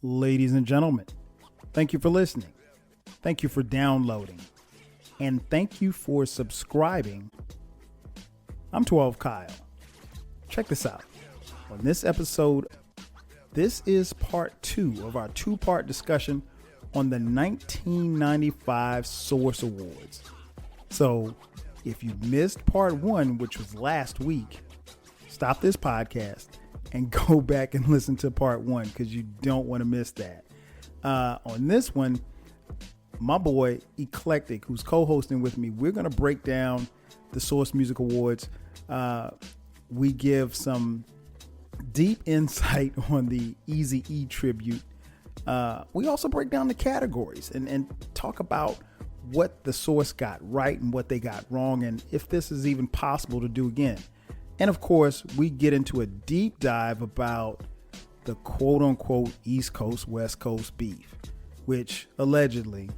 Ladies and gentlemen, thank you for listening. Thank you for downloading. And thank you for subscribing. I'm 12 Kyle. Check this out. On this episode, this is part 2 of our 2-part discussion on the 1995 Source Awards. So if you missed part 1, which was last week, stop this podcast and go back and listen to part 1 because you don't want to miss that. On this one, my boy Eclectik, who's co-hosting with me, we're going to break down the Source Music Awards. We give some deep insight on the Eazy-E tribute. We also break down the categories and talk about what the Source got right and what they got wrong, and if this is even possible to do again. And of course, we get into a deep dive about the quote unquote East Coast, West Coast beef, which allegedly,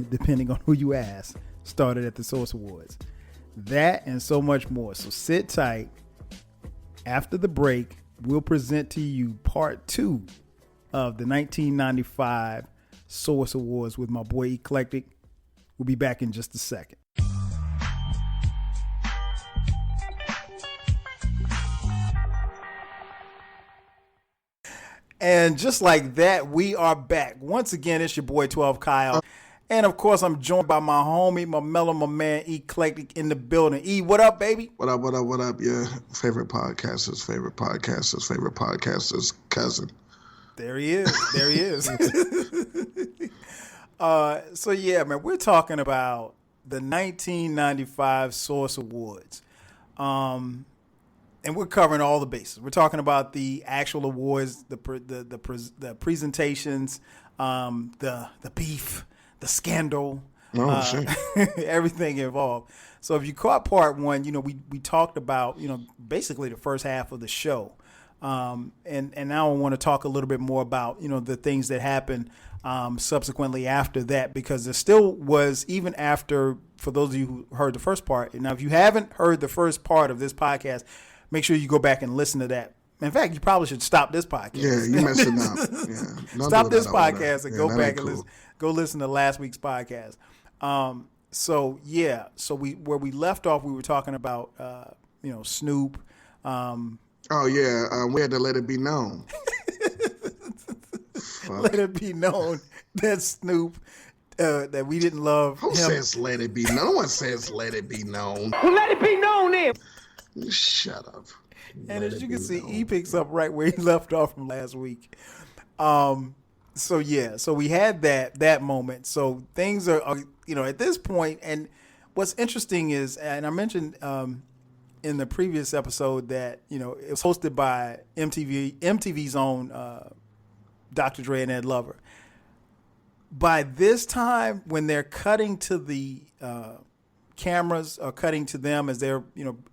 depending on who you ask, started at the Source Awards. That and so much more. So sit tight. After the break, we'll present to you part 2 of the 1995 Source Awards with my boy Eclectik. We'll be back in just a second. And just like that, we are back. Once again, it's your boy 12 Kyle. And of course, I'm joined by my homie, my mellow, my man, Eclectik in the building. E, what up, baby? What up, what up, what up? Yeah, favorite podcasters, cousin. There he is. There he is. So yeah, man, we're talking about the 1995 Source Awards. And we're covering all the bases. We're talking about the actual awards, the presentations, the beef, the scandal, everything involved. So if you caught part 1, we talked about, basically the first half of the show. And now I want to talk a little bit more about, the things that happened subsequently after that, because there still was, even after, for those of you who heard the first part. Now, if you haven't heard the first part of this podcast, make sure you go back and listen to that. In fact, you probably should stop this podcast. Yeah, you messing up. Yeah, stop this podcast and go back and go listen to last week's podcast. So where we left off, we were talking about Snoop. We had to let it be known. Let it be known that Snoop, that we didn't love Who him. says let it be known? No one says let it be known. Well, let it be known then. Shut up. And as you can see, he picks up right where he left off from last week. So we had that moment. So things are at this point, and what's interesting is, and I mentioned in the previous episode that, it was hosted by MTV's own Dr. Dre and Ed Lover. By this time, when they're cutting to the cameras are cutting to them as they're,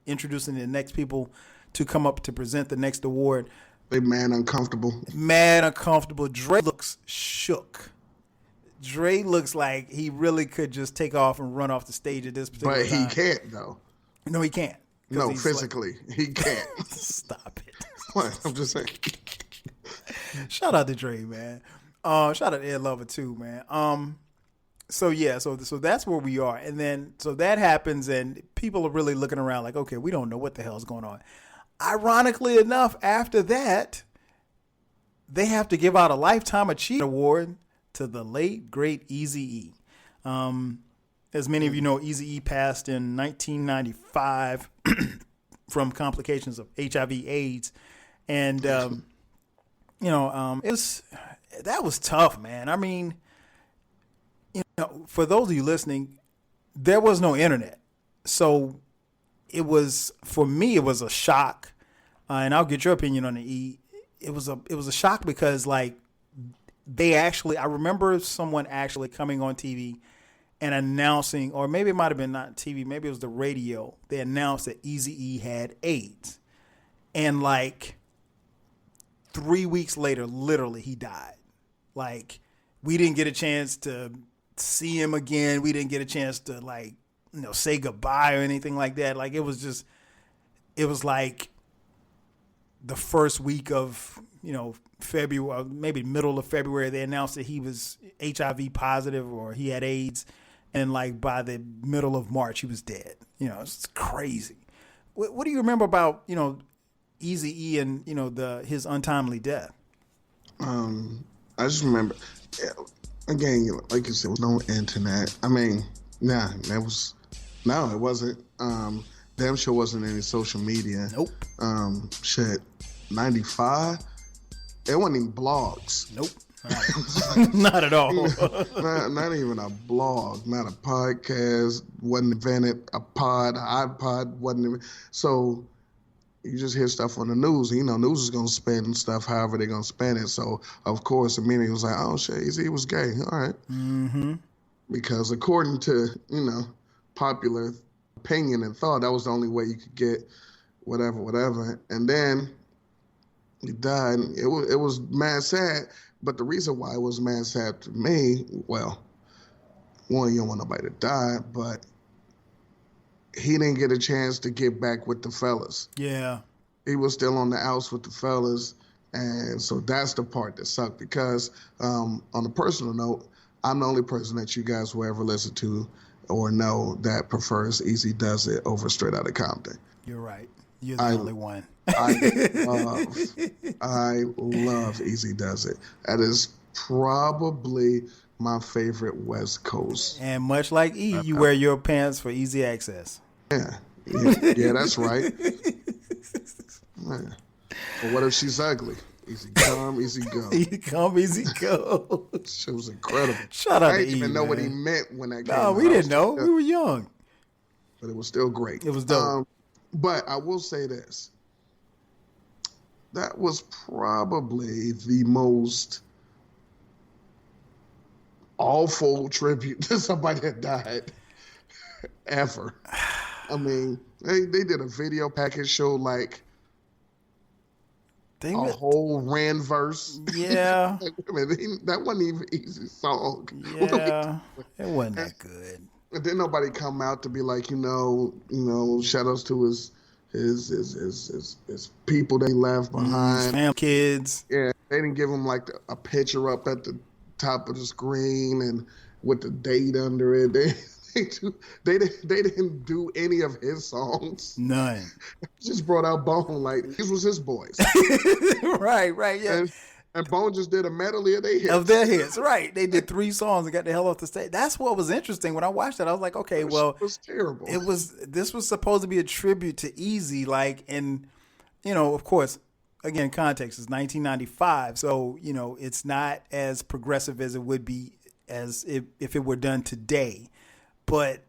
introducing the next people to come up to present the next award. They mad uncomfortable. Dre looks shook. Dre looks like he really could just take off and run off the stage at this particular time. But he can't, though. No, he can't. No, physically. He can't. Stop it. What? I'm just saying. Shout out to Dre, man. Shout out to Ed Lover, too, man. So that's where we are. And then, so that happens and people are really looking around like, okay, we don't know what the hell's going on. Ironically enough, after that, they have to give out a Lifetime Achievement Award to the late, great Eazy-E. As many of you know, Eazy-E passed in 1995 from complications of HIV/AIDS. And, that was tough, man. I mean, for those of you listening, there was no internet. So it was, for me, it was a shock. And I'll get your opinion on the E. It was a shock because, like, I remember someone actually coming on TV and announcing, or maybe it might have been not TV, maybe it was the radio. They announced that Eazy-E had AIDS. And like 3 weeks later, literally, he died. Like, we didn't get a chance to see him again. We didn't get a chance to, like, say goodbye or anything like that. Like, it was like the first week of, February, maybe middle of February, they announced that he was HIV positive or he had AIDS. And like by the middle of March, he was dead. It's crazy. What do you remember about, Eazy-E and, his untimely death? I just remember, again, like you said, there was no internet. I mean, it wasn't. Damn sure wasn't any social media. Nope. 95, it wasn't even blogs. Nope. Not at all. not even a blog, not a podcast, wasn't invented, an iPod wasn't even, so you just hear stuff on the news. News is going to spin stuff however they're going to spin it. So, of course, immediately it was like, oh, shit, he was gay. All right. Mm-hmm. Because according to, popular opinion and thought, that was the only way you could get whatever. And then he died. It was mad sad. But the reason why it was mad sad to me, well, one, you don't want nobody to die, but he didn't get a chance to get back with the fellas. Yeah. He was still on the outs with the fellas. And so that's the part that sucked because on a personal note, I'm the only person that you guys will ever listen to or know that prefers Eazy-Duz-It over Straight Outta Compton. You're right. You're the only one. I love Eazy-Duz-It. That is probably my favorite West Coast. And much like E, you wear your pants for easy access. Yeah, that's right. Man. But what if she's ugly? Easy come, easy go. Easy come, easy go. She was incredible. Shout out I to didn't even E, know man. what he meant when that came No, out. we didn't know. We were young. But it was still great. It was dope. But I will say this. That was probably the most awful tribute to somebody that died ever. I mean, they did a video package show like a whole Ran verse. Yeah. That wasn't even Eazy song. Yeah. It wasn't that good. And then nobody come out to be like, shout outs to his people they left behind. His family, kids. Yeah, they didn't give him like a picture up at the top of the screen and with the date under it. They didn't do any of his songs. None. Just brought out Bone like these was his boys. Right, yeah. And Bone just did a medley of their hits. Of their hits, right. They did 3 songs and got the hell off the stage. That's what was interesting. When I watched it, I was like, okay, well. It was terrible. This was supposed to be a tribute to Eazy, and, of course, again, context is 1995. So, it's not as progressive as it would be as if it were done today. But,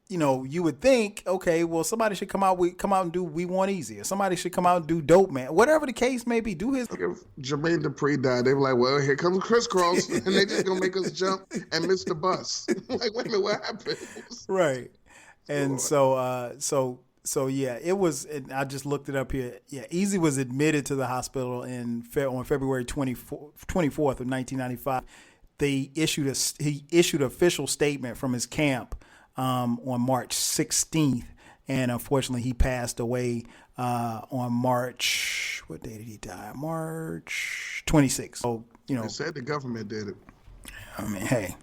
you would think, okay, well, somebody should come out and do We Want Eazy, or somebody should come out and do Dope Man. Whatever the case may be, do his. If Jermaine Dupri died, they were like, well, here comes Crisscross, and they just going to make us jump and miss the bus. Like, wait a minute, what happened? Right. And so yeah, it was, and I just looked it up here. Yeah, Eazy was admitted to the hospital on February 24th of 1995. He issued an official statement from his camp on March 16th, and unfortunately he passed away on March. What day did he die? March 26th. So They said the government did it. I mean, hey,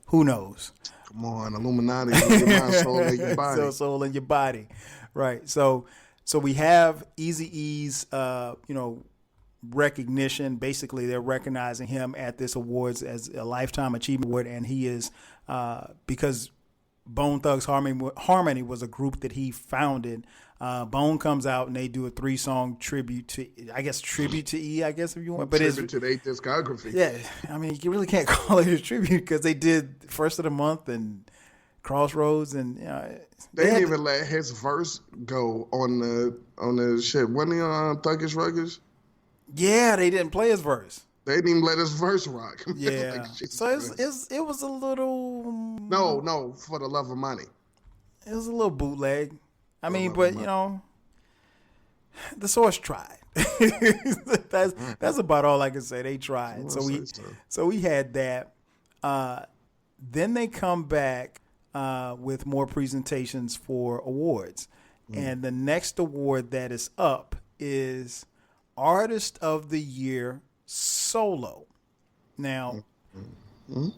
who knows? Come on, Illuminati, your mind, soul, and your body. Soul in your body, right? So we have Eazy-E's, recognition. Basically, they're recognizing him at this awards as a Lifetime Achievement Award, and he is because Bone Thugs Harmony was a group that he founded. Bone comes out and they do a 3-song tribute to E, I guess, if you want. But tribute to their discography. Yeah, I mean, you really can't call it a tribute because they did First of the Month and Crossroads, and they didn't even let his verse go on the shit. Wasn't he on Thuggish Ruggish? Yeah, they didn't play his verse. They didn't even let his verse rock. Yeah, like, so it was a little. No, For the Love of Money. It was a little bootleg. I mean, but the Source tried. That's about all I can say. They tried. So we had that. Then they come back with more presentations for awards, and the next award that is up is Artist of the Year solo. Now,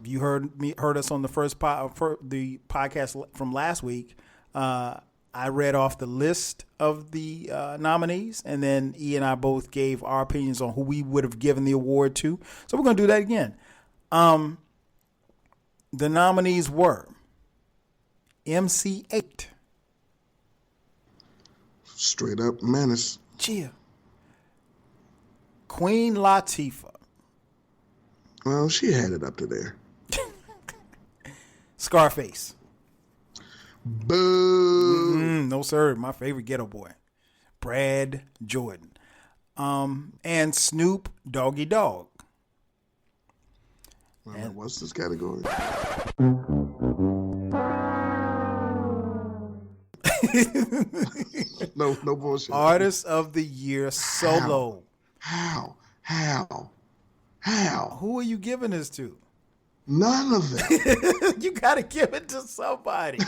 you heard us on the first the podcast from last week. I read off the list of the nominees, and then E and I both gave our opinions on who we would have given the award to. So we're going to do that again. The nominees were MC8. Straight up menace. Gia. Queen Latifah. Well, she had it up to there. Scarface. Boo. No, sir. My favorite ghetto boy. Brad Jordan. And Snoop Doggy Dogg. And what's this category? No bullshit. Artist of the Year solo. How? Who are you giving this to? None of them. You got to give it to somebody.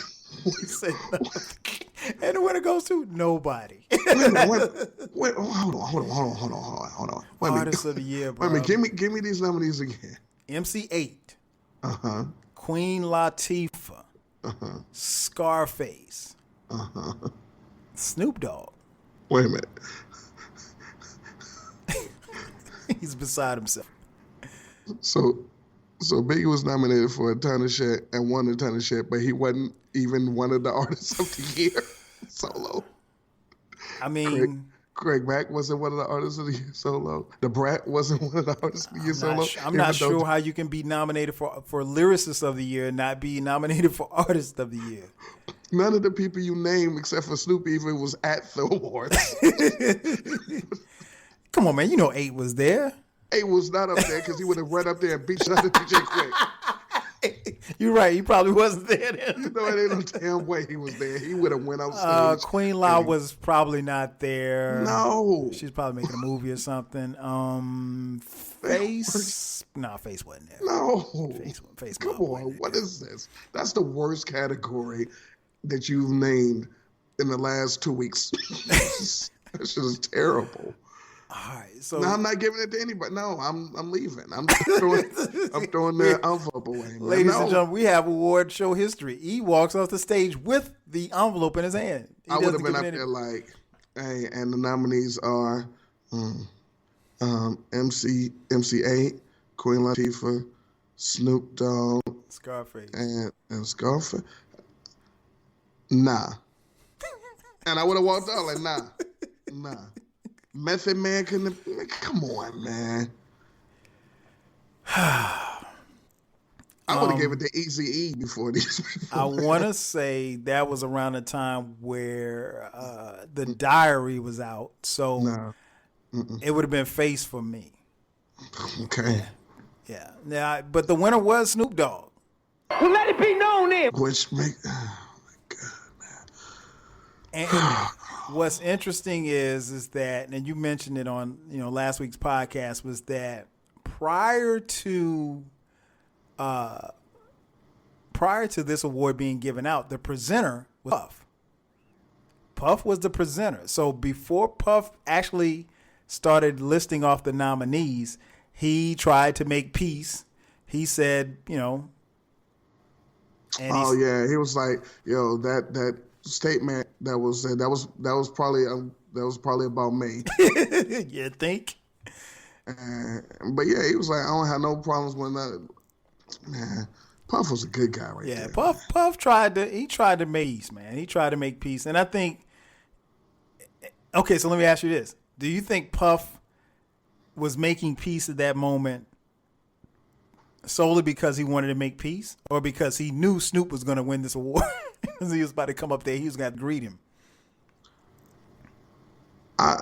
And the winner goes to nobody. Wait, hold on. Wait a minute. Artist of the Year, bro. Wait a minute, give me these nominees again. MC8. Uh-huh. Queen Latifah. Uh-huh. Scarface. Uh-huh. Snoop Dogg. Wait a minute. He's beside himself. So Biggie was nominated for a ton of shit and won a ton of shit, but he wasn't even one of the artists of the year solo. I mean, Craig Mack wasn't one of the artists of the year solo. The Brat wasn't one of the artists of the year solo. I'm not sure how you can be nominated for lyricist of the year and not be nominated for artist of the year. None of the people you name except for Snoop even was at the awards. Come on, man. You know 8 was there. 8 was not up there because he would have run up there and beat shot at DJ Quick. You're right. He probably wasn't there then. You know, it ain't no damn way he was there. He would have went outside. Queen La was probably not there. No. She's probably making a movie or something. Face. No, Face wasn't there. No. Face Come on. What is this? That's the worst category that you've named in the last 2 weeks. That shit is terrible. All right, so no, I'm not giving it to anybody. No, I'm leaving. I'm throwing the envelope away. Man. Ladies and gentlemen, we have award show history. E walks off the stage with the envelope in his hand. I would have been up there like, hey, and the nominees are MC8, Queen Latifah, Snoop Dogg, Scarface, and Scarface. Nah. And I would have walked out like, nah. Method Man couldn't have, come on, man. I would have gave it to Eazy-E before these people. I want to say that was around the time where The Diary was out, so it would have been Face for me. Okay. Yeah. Now, but the winner was Snoop Dogg. Well, let it be known then. Which oh my God, man. And what's interesting is that, and you mentioned it on last week's podcast, was that prior to this award being given out, the presenter was Puff. Puff was the presenter. So before Puff actually started listing off the nominees, he tried to make peace. He said, and he was like, yo, that statement that was said, that was probably about me. You think? But yeah, he was like, I don't have no problems with that. Man, Puff was a good guy, right there. Yeah, Puff tried to make peace, man. He tried to make peace, and I think. Okay, so let me ask you this: do you think Puff was making peace at that moment solely because he wanted to make peace, or because he knew Snoop was going to win this award? Because he was about to come up there, he was going to greet him. I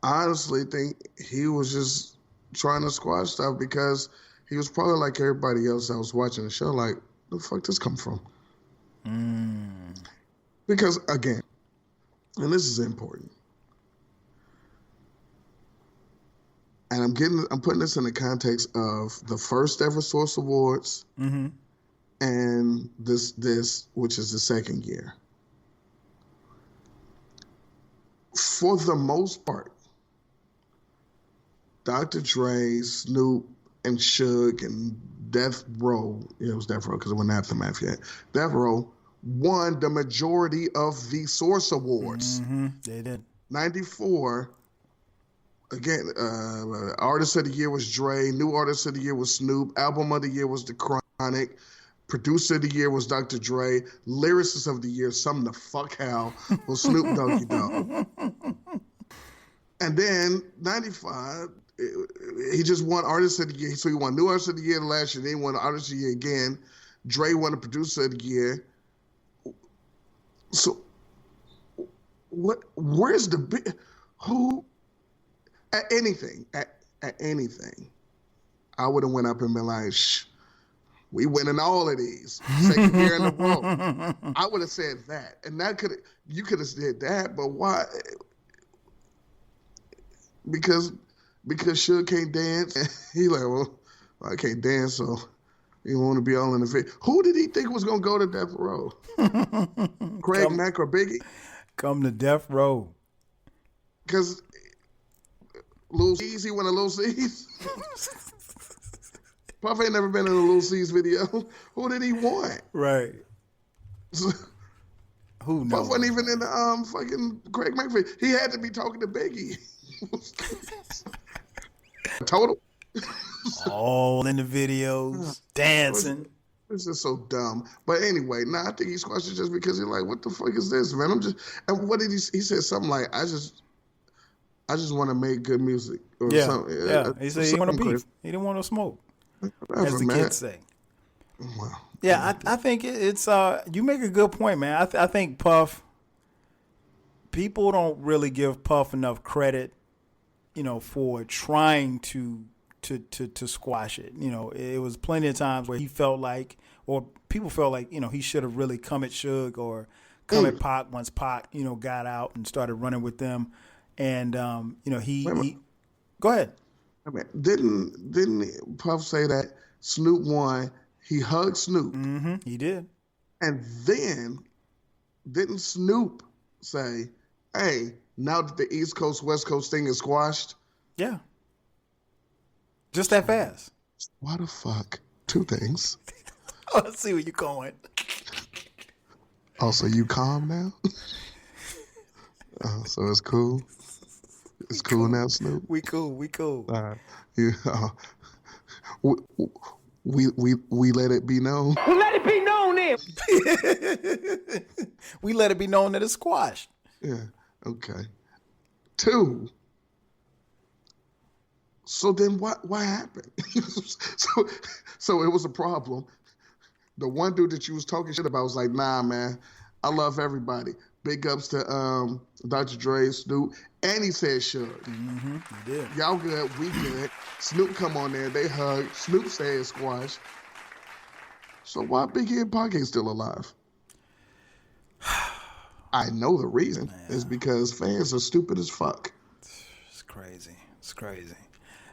honestly think he was just trying to squash stuff because he was probably like everybody else that was watching the show, like, the fuck this come from? Because, again, and this is important, and I'm putting this in the context of the first ever Source Awards and this, which is the second year. For the most part, Dr. Dre, Snoop, and Suge and Death Row. Yeah, it was Death Row because it wasn't Aftermath yet. Death Row won the majority of the Source Awards. Mm-hmm. They did. 94. Again, Artist of the Year was Dre. New Artist of the Year was Snoop. Album of the Year was The Chronic. Producer of the Year was Dr. Dre. Lyricist of the Year, something the fuck hell, was Snoop Doggy Dogg. And then 95, he just won Artist of the Year. So he won New Artist of the Year last year. Then he won Artist of the Year again. Dre won the Producer of the Year. So what? Where's the big? Who? At anything, I would have went up and been like, "Shh, we winning all of these, second year in a row." I would have said that, and you could have said that, but why? Because Suge can't dance. He like, well, I can't dance, so he want to be all in the video. Who did he think was gonna go to Death Row? Craig Mack or Biggie? Come to Death Row. Because Lil C's, he went to Lil C's. Puff ain't never been in a Lil C's video. Who did he want? Right. Who knows? Puff wasn't even in the fucking Craig Mack video. He had to be talking to Biggie. Total. All in the videos, dancing. It's just so dumb. But anyway, I think he squashed it just because he's like, what the fuck is this, man? And what did he said something like, I just want to make good music or something. Yeah. He said he didn't want to beef. He didn't want to smoke, as the kids say. Wow. Yeah, I think it's you make a good point, man. I think Puff, people don't really give Puff enough credit, for trying to squash it. It was plenty of times where he felt like, or people felt like, he should have really come at Suge or come at Pac once Pac, got out and started running with them. And, he go ahead. I mean, didn't Puff say that Snoop won? He hugged Snoop. Mm-hmm, he did. And then didn't Snoop say, hey, now that the East Coast, West Coast thing is squashed? Yeah. Just that fast. Why the fuck? Two things. Let's see where you're going. Oh, so you calm now? So it's cool? It's cool now, Snoop? We cool. Yeah, we let it be known. Well, let it be known then. We let it be known that it's squashed. Yeah, okay. 2, so then what happened? so it was a problem. The one dude that you was talking shit about was like, nah, man, I love everybody. Big ups to Dr. Dre, Snoop, and he said Suge. Mm-hmm, he did. Y'all good, we good. Snoop come on there, they hug. Snoop said squash. So why Biggie and Pac ain't still alive? I know the reason. It's because fans are stupid as fuck. It's crazy.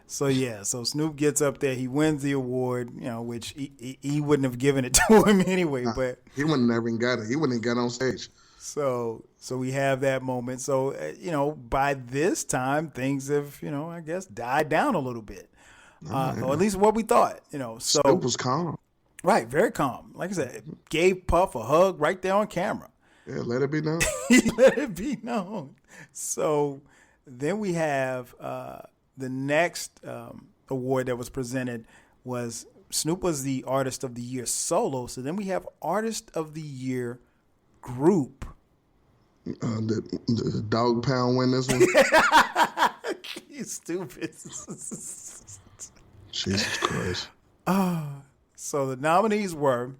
So Snoop gets up there. He wins the award, which he wouldn't have given it to him anyway. But he wouldn't have even got it. He wouldn't have got on stage. So we have that moment. So by this time things have I guess died down a little bit, or at least what we thought. So Snoop was calm. Right, very calm. Like I said, gave Puff a hug right there on camera. Yeah, let it be known. Let it be known. So then we have the next award that was presented was Snoop was the Artist of the Year solo. So then we have Artist of the Year group. The Dog Pound win this one? You stupid. Jesus Christ. So the nominees were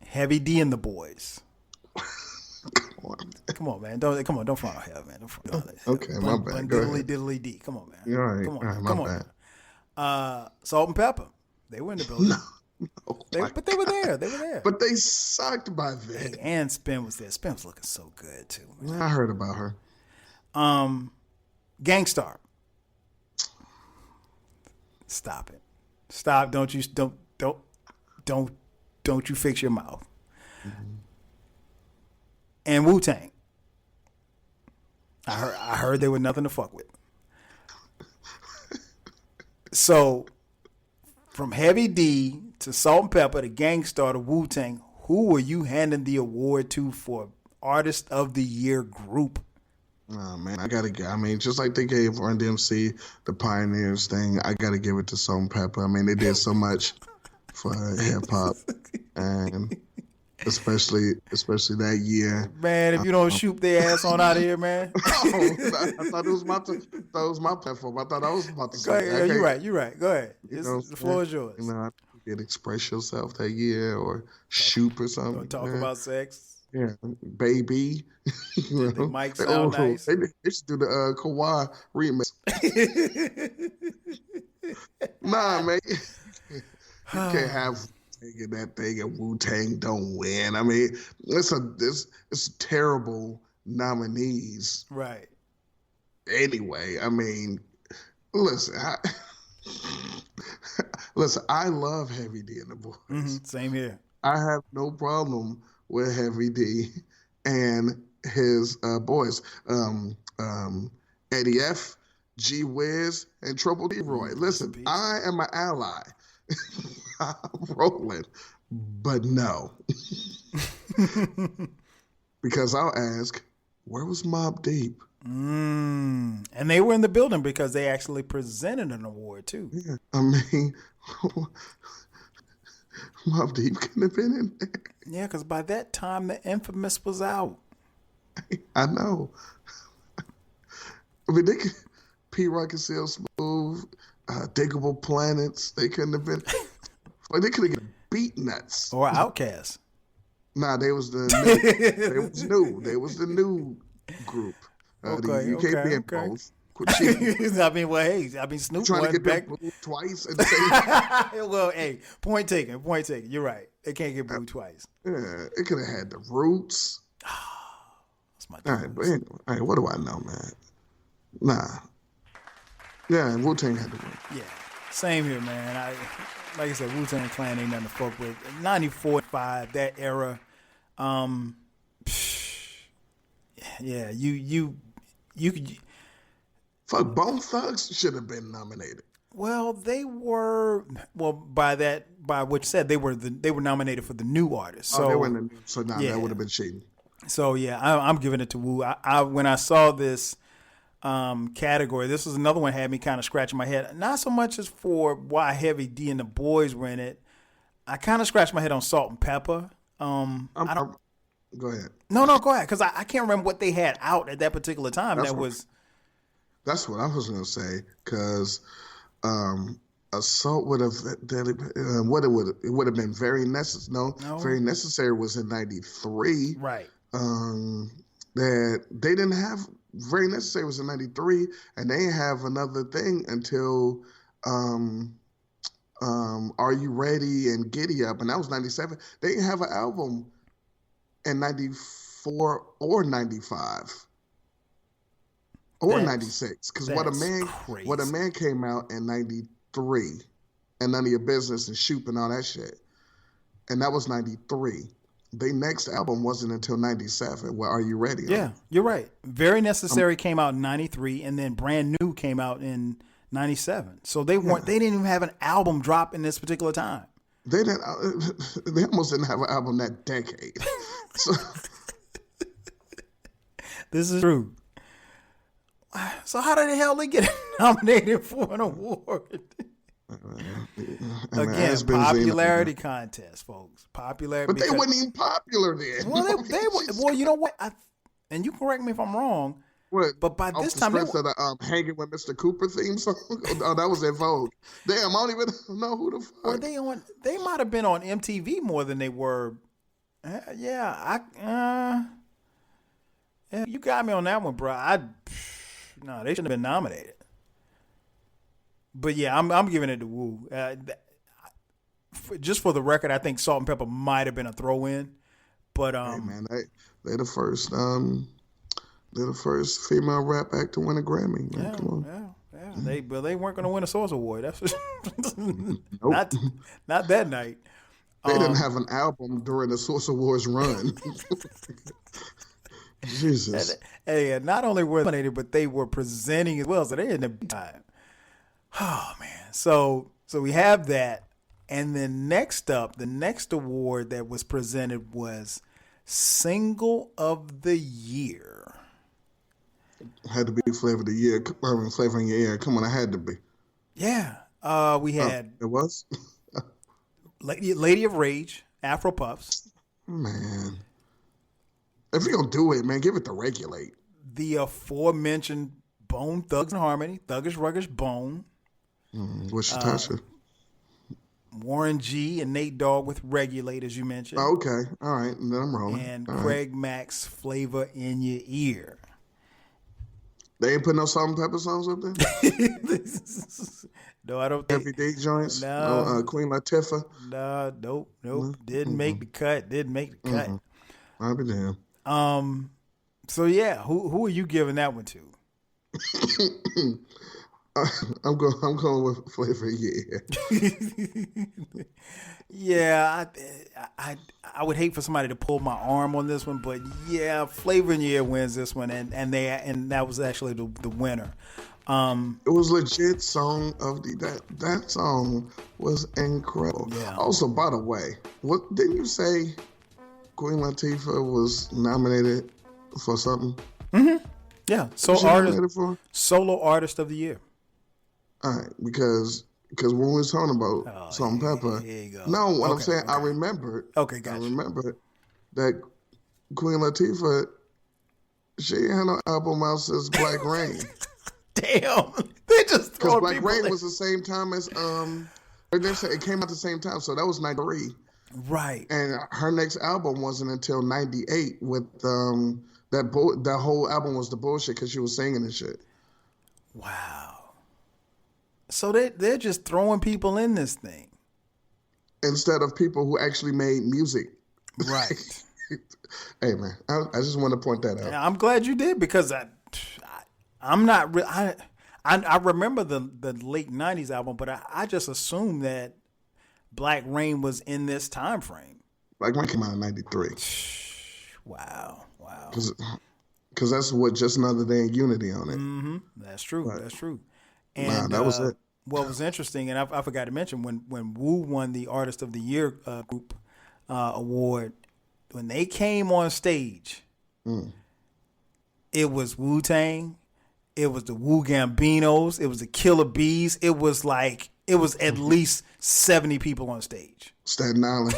Heavy D and the Boys. Come on, man. Don't fall out here, man. Okay, my bad. Go ahead. Diddly D. Come on, man. You're all right. Come on. Salt and Pepper. They were in the building. No, but they were there. But they sucked by then. And Spin was there. Spin was looking so good too. I heard about her. Gangstar. Stop it. Stop. Don't you fix your mouth. Mm-hmm. And Wu-Tang. I heard they were nothing to fuck with. So from Heavy D to Salt and Pepper to Gangstar to Wu-Tang, who are you handing the award to for Artist of the Year group? Oh man, I mean, just like they gave Run DMC the Pioneers thing, I gotta give it to Salt and Pepper. I mean, they did so much for hip hop, and especially that year. Man, if you don't shoot their ass on out of here, man. I thought it was my platform. I thought I was about to say. Go ahead. Yeah, you're right. Go ahead. The floor is yours. You know, you can express yourself that year, or shoot or something. Or talk about sex. Yeah, baby. You know? The mic sound nice. They should do the Kawhi remix. Nah, man. You can't have taking that thing and Wu-Tang don't win. I mean, it's terrible nominees. Right. Anyway, I mean, listen, I love Heavy D and the Boys. Mm-hmm, same here. I have no problem with Heavy D and his boys, Eddie F, G Wiz, and Trouble D Roy. Listen, I am an ally. I'm rolling, but no. Because I'll ask, where was Mobb Deep? And they were in the building because they actually presented an award too. Yeah, I mean, Mobb Deep couldn't have been in there. Yeah, because by that time, the Infamous was out. I know. I mean, P-Rock and Seal Smooth, Diggable Planets, they couldn't have been. Like, they could have got Beat Nuts. Or Outkast. Nah, they was the new. They was the new group. You can't be in both. I mean, well, hey, Snoop trying to get back booed twice. And well, hey, point taken. You're right. They can't get booed twice. Yeah, it could have had the Roots. That's my all right, but anyway, all right, what do I know, man? Nah. Yeah, Wu-Tang had to win. Yeah, same here, man. Like I said, Wu-Tang Clan ain't nothing to fuck with. 94, 5, that era. Yeah, you could. Fuck, Bone Thugs should have been nominated. Well, they were. Well, by what you said, they were nominated for the new artist. So they were in the new. So now that would have been cheating. So yeah, I'm giving it to Wu. When I saw this category, this was another one that had me kind of scratching my head. Not so much as for why Heavy D and the Boys were in it. I kind of scratched my head on Salt and Pepper. Go ahead. No, go ahead, because I can't remember what they had out at that particular time. That's what I was going to say, because Assault would have it would have been very necessary. No, very necessary was in '93. Right. That they didn't have very necessary was in '93, and they didn't have another thing until Are You Ready and Giddy Up, and that was '97. They didn't have an album in '94 or '95. Or '96, because What a Man came out in '93, and None of Your Business and Shoop and all that shit, and that was '93. Their next album wasn't until '97. Where Are You Ready? Yeah, you're right. Very Necessary came out in '93, and then Brand New came out in '97. So they weren't. They didn't even have an album drop in this particular time. They didn't. They almost didn't have an album that decade. So this is true. So how the hell they get nominated for an award? Again, popularity contest, folks. Popularity. But they weren't even popular then. Well, they were. Well, you know what? And you correct me if I'm wrong. What? But by this time, they were the Hanging with Mr. Cooper theme song. Oh, that was in Vogue. Damn, I don't even know who the fuck. Were they on? They might have been on MTV more than they were. Yeah, you got me on that one, bro. No, they shouldn't have been nominated. But yeah, I'm giving it to Wu. Just for the record, I think Salt and Pepper might have been a throw-in. But hey man, they're the first female rap act to win a Grammy. Man. Come on. Yeah. They weren't going to win a Source Award. That's nope. not that night. They didn't have an album during the Source Awards run. Jesus. Hey, not only were they nominated, but they were presenting as well, so they had a big time. Oh man. So we have that. And then next up, the next award that was presented was Single of the Year. Had to be Flavor of the Year. Flavor in Your Ear. Come on, I had to be. Yeah. We had It was? Lady of Rage, Afro Puffs. Man. If you're going to do it, man, give it to Regulate. The aforementioned Bone Thugs and Harmony, Thuggish Ruggish Bone. What's Tasha? Warren G and Nate Dogg with Regulate, as you mentioned. Oh, okay. All right. Then I'm rolling. And all Craig right. Mack's Flavor in Your Ear. They ain't put no Salt and Pepper songs up there? No, I don't think. Everyday joints? No. Queen Latifah? No, nope. Didn't make the cut. I'll be damned. So yeah, who are you giving that one to? I'm going with Flavor of Your Ear. Yeah, I would hate for somebody to pull my arm on this one, but yeah, Flavor in Your Ear wins this one, and that was actually the winner. It was legit song of that song was incredible. Yeah. Also, by the way, what didn't you say? Queen Latifah was nominated for something. Mm-hmm. Yeah, solo artist of the year. All right, because when we was talking about Salt and Pepper, here you go. no, what I'm Okay, saying, okay. I remembered. Okay, gotcha. I remembered that Queen Latifah, she ain't had no album out since Black Rain. Damn, they just Because throwing Black people Rain in. was the same time as it came out the same time, so that was '93. Right. And her next album wasn't until '98 with that whole album was the bullshit because she was singing and shit. Wow. So they're just throwing people in this thing. Instead of people who actually made music. Right. Hey man, I just want to point that out. Yeah, I'm glad you did because I'm not real. I remember the late '90s album, but I just assumed that Black Rain was in this time frame. Black Rain came out in '93. Wow. Because that's what Just Another Day in Unity on it. Mm-hmm. That's true. Right. That's true. And that was it. What was interesting, and I forgot to mention, when Wu won the Artist of the Year group award, when they came on stage, it was Wu-Tang, it was the Wu Gambinos, it was the Killer Bees. It was at least 70 people on stage. Staten Island.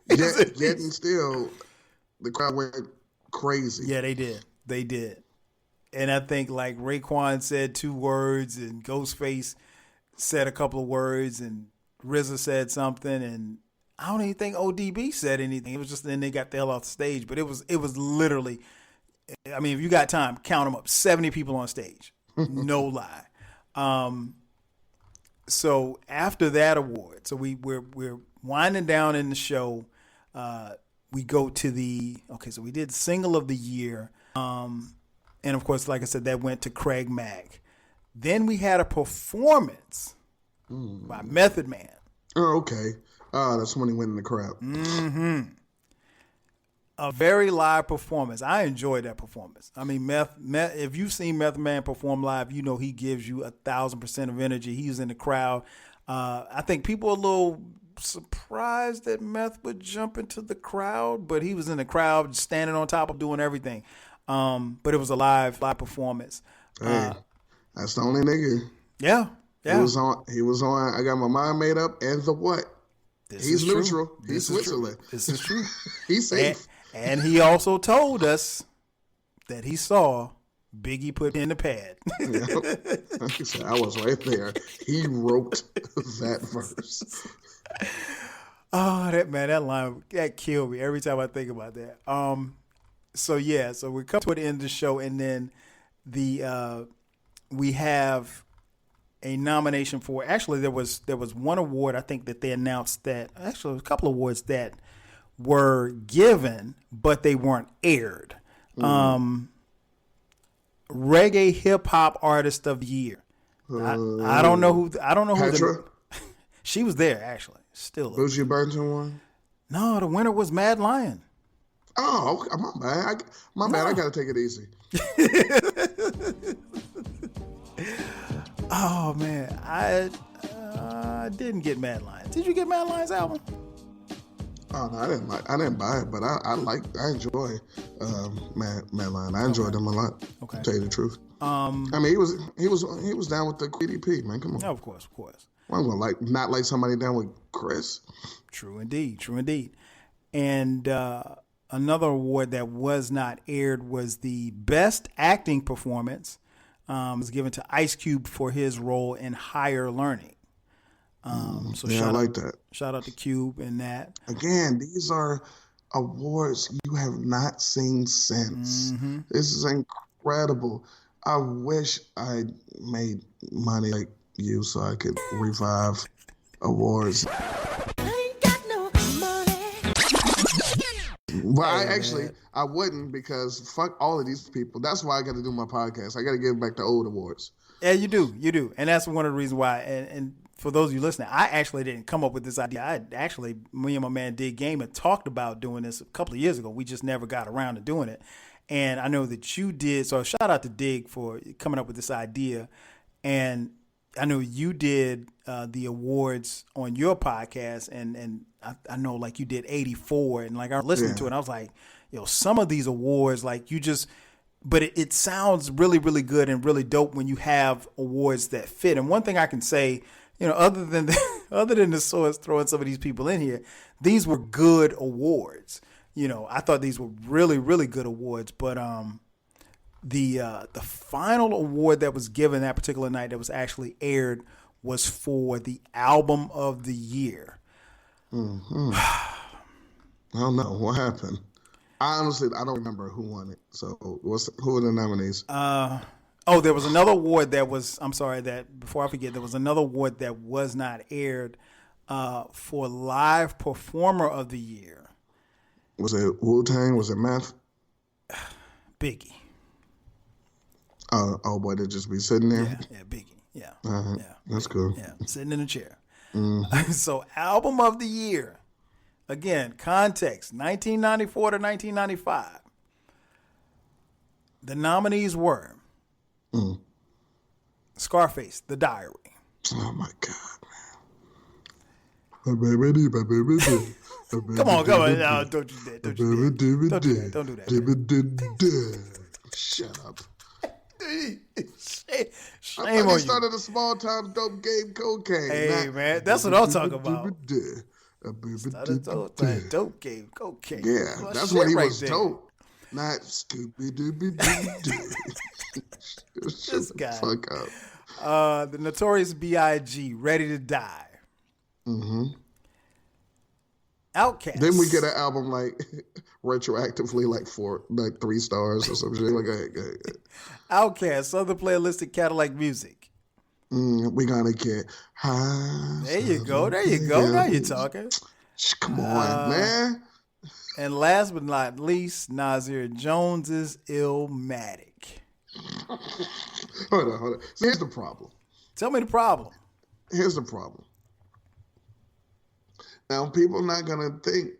Yet and still, the crowd went crazy. Yeah, they did. And I think like Raekwon said 2 words, and Ghostface said a couple of words, and RZA said something, and I don't even think ODB said anything. It was just then they got the hell off the stage. But it was literally, I mean, if you got time, count them up. 70 people on stage, no lie. So after that award, so we're winding down in the show. We go to so we did Single of the Year. And of course, like I said, that went to Craig Mack. Then we had a performance by Method Man. Oh, okay. That's when he went in the crowd. Mm-hmm. A very live performance. I enjoyed that performance. I mean, if you've seen Method Man perform live, you know he gives you 1,000% of energy. He's in the crowd. I think people are a little surprised that Meth would jump into the crowd, but he was in the crowd, standing on top of doing everything. But it was a live performance. Hey, that's the only nigga. Yeah. He was on I Got My Mind Made Up and The What? He's neutral. He's Switzerland. This is true. He's safe. And he also told us that he saw Biggie put in the pad. Yeah. He said, I was right there. He wrote that verse. Oh, that line, that killed me every time I think about that. So we come to the end of the show, and then we have a nomination for. Actually, there was one award I think that they announced that actually a couple of awards that were given, but they weren't aired. Reggae Hip Hop Artist of the Year. I don't know who. Petra? She was there actually. Still, Lucy Burton won. No, the winner was Mad Lion. Oh, okay. My bad. I gotta take it easy. Oh man, I didn't get Mad Lions. Did you get Mad Lions album? Oh no, I didn't buy it, but I enjoy Mad Lion. I enjoyed them a lot. Okay. To tell you the truth. I mean, he was down with the QDP, man. Come on. Yeah, of course. Well, I'm gonna not like somebody down with Chris. True indeed. And another award that was not aired was the Best Acting Performance. Was given to Ice Cube for his role in Higher Learning. So I like that. Shout out to Cube in that. Again, these are awards you have not seen since. Mm-hmm. This is incredible. I wish I made money like you so I could revive awards. But I wouldn't, because fuck all of these people. That's why I got to do my podcast. I got to give back the old awards. Yeah, you do. And that's one of the reasons why. And for those of you listening, I actually didn't come up with this idea. Me and my man Dig Game had talked about doing this a couple of years ago. We just never got around to doing it. And I know that you did. So shout out to Dig for coming up with this idea. And I know you did the awards on your podcast, and I know like you did 84, and like I was listening to it, and I was like, some of these awards, like but it sounds really, really good and really dope when you have awards that fit. And one thing I can say, other than the source throwing some of these people in here, these were good awards. I thought these were really, really good awards, but the final award that was given that particular night that was actually aired was for the album of the year. Mm-hmm. I don't know what happened. I don't remember who won it. So who are the nominees? There was another award before I forget, there was another award that was not aired for live performer of the year. Was it Wu-Tang? Was it Math? Biggie. Oh boy, they just be sitting there. Yeah, Biggie. Yeah, yeah, that's cool. Yeah, sitting in a chair. Mm-hmm. So, album of the year. Again, context: 1994 to 1995. The nominees were Scarface, The Diary. Oh my God, man! Come on! No, don't do that! Don't do that! Shut up. Shame on you. Started a small time dope game cocaine. Hey, man, that's what I'm talking about. Started dope game cocaine. Yeah, that's when he was dope. Not Scooby Dooby Doo. This guy. Fuck up. The Notorious B.I.G. Ready to Die. Mm-hmm. Outkast. Then we get an album like retroactively like 3 stars or some shit. Like, go ahead. Outkast, Southern Playalistic Cadillac Music. We're gonna get high. There you go. Now you're talking. Come on, man. And last but not least, Nasir Jones's Illmatic. Hold on. So here's the problem. Tell me the problem. Here's the problem. Now, people are not going to think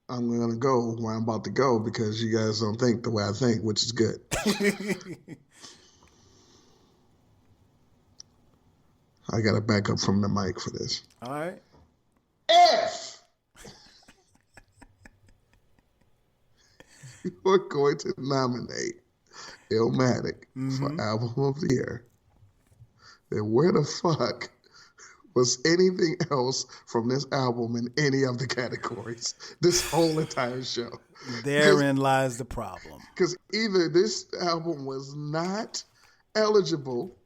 I'm going to go where I'm about to go because you guys don't think the way I think, which is good. I got to back up from the mic for this. All right. If you are going to nominate Illmatic for Album of the Year, then where the fuck was anything else from this album in any of the categories this whole entire show? Therein lies the problem. Because either this album was not eligible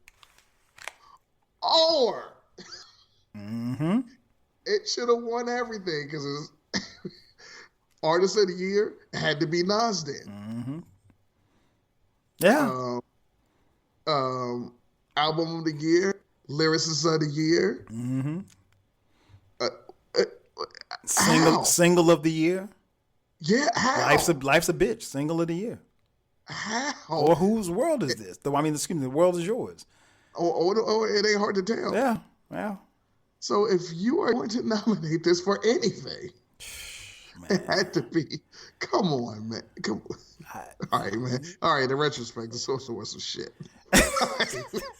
or it should have won everything because it's Artist of the Year had to be Nas then. Yeah. Album of the Year, Lyricist of the Year. Single of the Year. Yeah, how? Life's a Bitch, Single of the Year. How? Or Whose World Is This? The world is yours. Or it ain't hard to tell. Yeah. So if you are going to nominate this for anything, It had to be. Come on, man. Come on. All right, man. All right, in retrospect, the Source was some shit.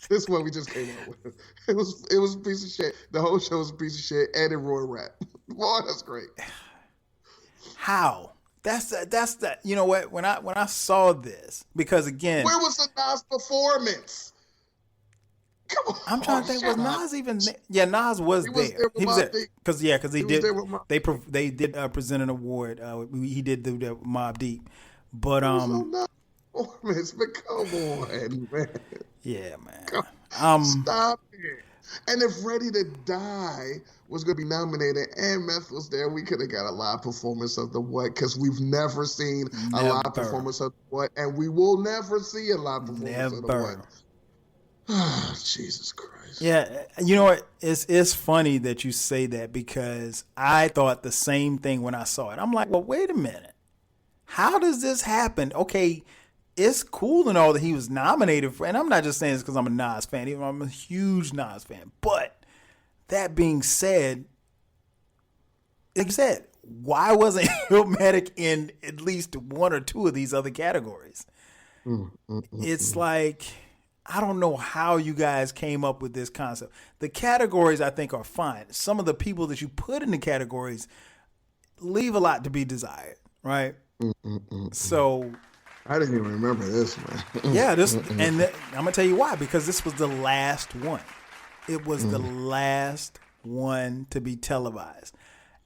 This is what we just came up with. It was a piece of shit. The whole show was a piece of shit, and it ruined rap. Boy, that's great. How? That's that. You know what? When I saw this, because again, where was the Nas performance? Come on. I'm trying to think. Was Nas even there? Yeah, Nas was there. He was there because he did. They did present an award. He did the Mobb Deep, but performance, but come on, man. Yeah, man. Stop it. And if Ready to Die was going to be nominated and Meth was there, we could have got a live performance of the What, because we've never seen a live performance of the What, and we will never see a live performance of the What. Oh, Jesus Christ. Yeah, you know what? It's funny that you say that, because I thought the same thing when I saw it. I'm like, well, wait a minute. How does this happen? Okay, it's cool and all that he was nominated for, and I'm not just saying this because I'm a Nas fan, even though I'm a huge Nas fan. But that being said, like you said, why wasn't Illmatic in at least one or two of these other categories? It's like, I don't know how you guys came up with this concept. The categories, I think, are fine. Some of the people that you put in the categories leave a lot to be desired, right? So I didn't even remember this, man. Yeah, I'm gonna tell you why. Because this was the last one. It was the last one to be televised.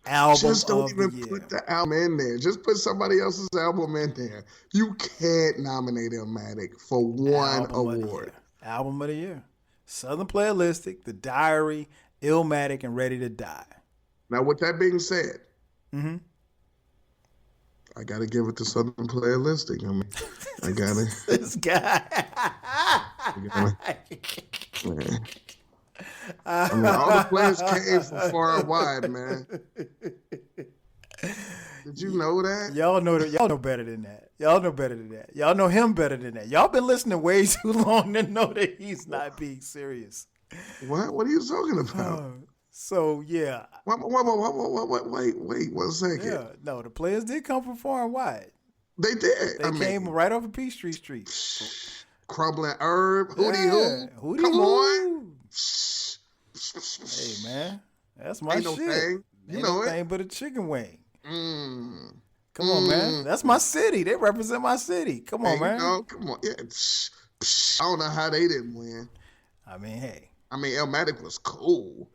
Album just don't of even the year. put the album in there. Just put somebody else's album in there. You can't nominate Illmatic for one award. Album of the year. Southern Playalistic, The Diary, Illmatic, and Ready to Die. Now, with that being said, I gotta give it to Southern Playalistic. I mean, I gotta. This guy. I mean, all the players came from far and wide, man. Did you know that? Y'all know that. Y'all know better than that. Y'all know better than that. Y'all know him better than that. Y'all been listening way too long to know that he's not being serious. What? What are you talking about? So yeah. Wait 1 second. Yeah, no, the players did come from far and wide. They did. They came right off of Peachtree Street. Crumbling Herb, Hootie Hoo. Come on. Hey man, that's my Ain't shit. No thing. You Ain't know no it. thing but a chicken wing. Come on, man. That's my city. They represent my city. Come on, man. Come on. Yeah. I don't know how they didn't win. I mean, hey. I mean, Illmatic was cool.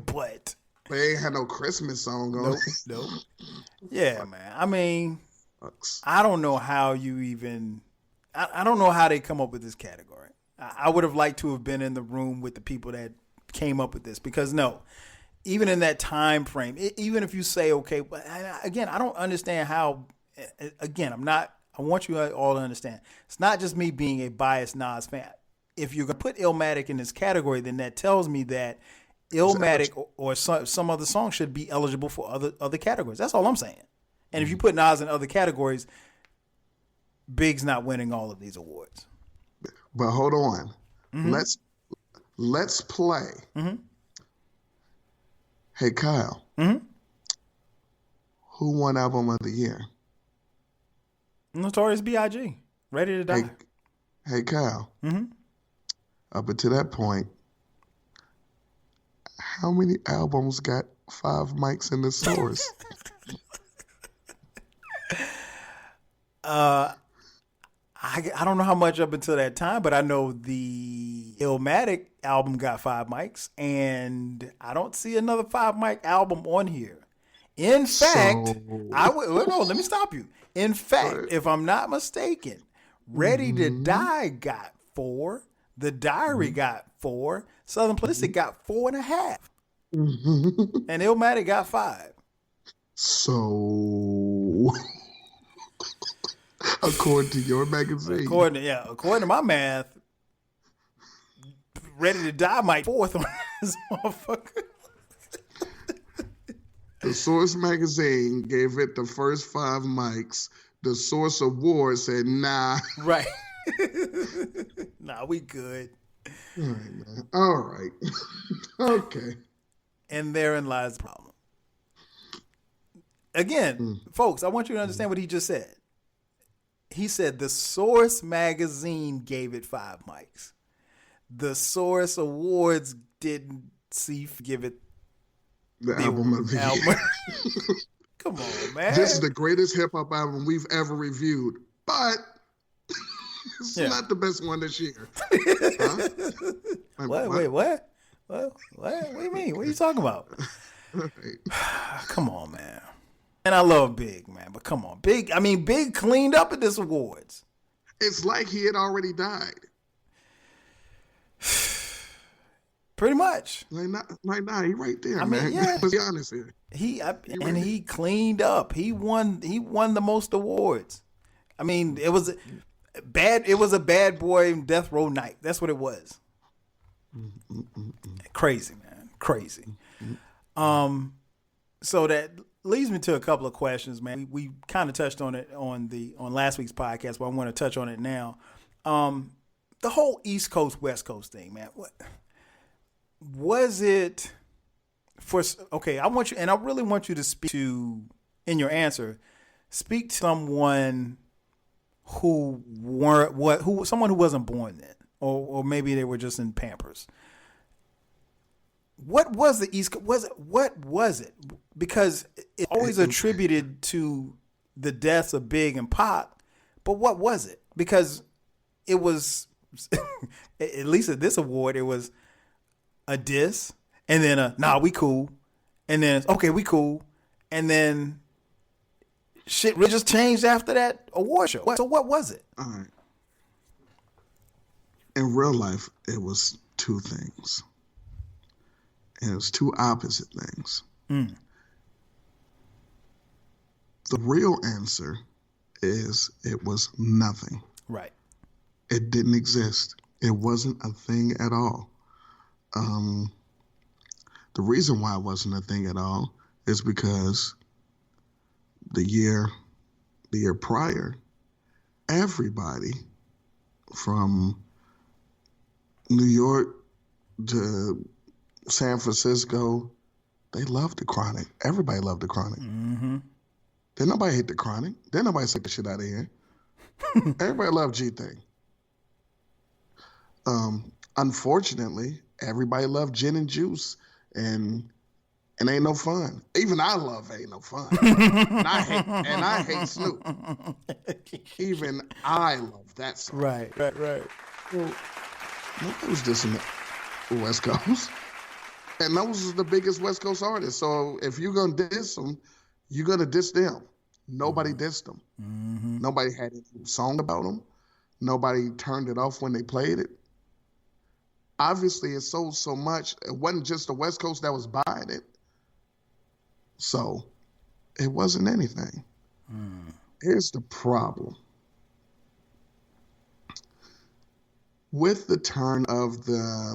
But they ain't had no Christmas song on it. Nope. Yeah, man. I mean, I don't know how you even... I don't know how they come up with this category. I would have liked to have been in the room with the people that came up with this, because even in that time frame, even if you say, okay, but again, I don't understand how, again, I want you all to understand, it's not just me being a biased Nas fan. If you're going to put Illmatic in this category, then that tells me that Illmatic or some other song should be eligible for other categories. That's all I'm saying. And if you put Nas in other categories, Big's not winning all of these awards. But hold on. Let's play. Hey, Kyle. Who won Album of the Year? Notorious B.I.G. Ready to Die. Hey, Kyle. Up until that point, how many albums got 5 mics in the source? I don't know how much up until that time, but I know the Illmatic album got 5 mics, and I don't see another 5 mic album on here. In fact, let me stop you. In fact, if I'm not mistaken, Ready to Die got 4, The Diary got 4, Southern Playalistic got 4.5, and Illmatic got 5. So... according to your magazine. According to my math, Ready to Die might 4th on this motherfucker. The Source magazine gave it the first 5 mics. The Source Award said, nah. Right. Nah, we good. All right, man. All right. Okay. And therein lies the problem. again, folks, I want you to understand what he just said. He said the Source magazine gave it 5 mics. The Source Awards didn't give it the album of the year. Come on, man. This is the greatest hip hop album we've ever reviewed, but it's not the best one this year. Huh? What? Wait, what? What do you mean? What are you talking about? Come on, man. And I love Big, man, but come on. Big cleaned up at this awards. It's like he had already died. Pretty much. Like nah, he right there, man. Yeah. Let's be honest here. He cleaned up. He won the most awards. I mean, it was a bad boy death row night. That's what it was. Crazy, man. Crazy. So that leads me to a couple of questions, man. We kind of touched on it on last week's podcast, but I want to touch on it now. The whole East Coast, West Coast thing, man. What was it for? Okay, I really want you to speak to, in your answer, speak to someone someone who wasn't born then, or maybe they were just in Pampers. What was the East Coast? What was it? Because it's always attributed to the deaths of Big and Pac, but what was it? Because it was, at least at this award, it was a diss, and then nah, we cool, and then okay, we cool, and then shit really just changed after that award show. So what was it? All right. In real life, it was 2 things. And it was 2 opposite things. The real answer is it was nothing. Right. It didn't exist. It wasn't a thing at all. The reason why it wasn't a thing at all is because the year prior, everybody from New York to San Francisco, they loved the Chronic. Everybody loved the Chronic. Mm-hmm. Then nobody hate the Chronic. Then nobody took the shit out of here. Everybody loved G-Thing. Unfortunately, everybody loved Gin and Juice and Ain't No Fun. Even I love Ain't No Fun. and I hate Snoop. Even I love that song. Right. Well, nobody was dissing the West Coast. And those are the biggest West Coast artists. So if you're going to diss them, you're going to diss them. Nobody dissed them. Mm-hmm. Nobody had a song about them. Nobody turned it off when they played it. Obviously, it sold so much. It wasn't just the West Coast that was buying it. So it wasn't anything. Here's the problem. With the turn of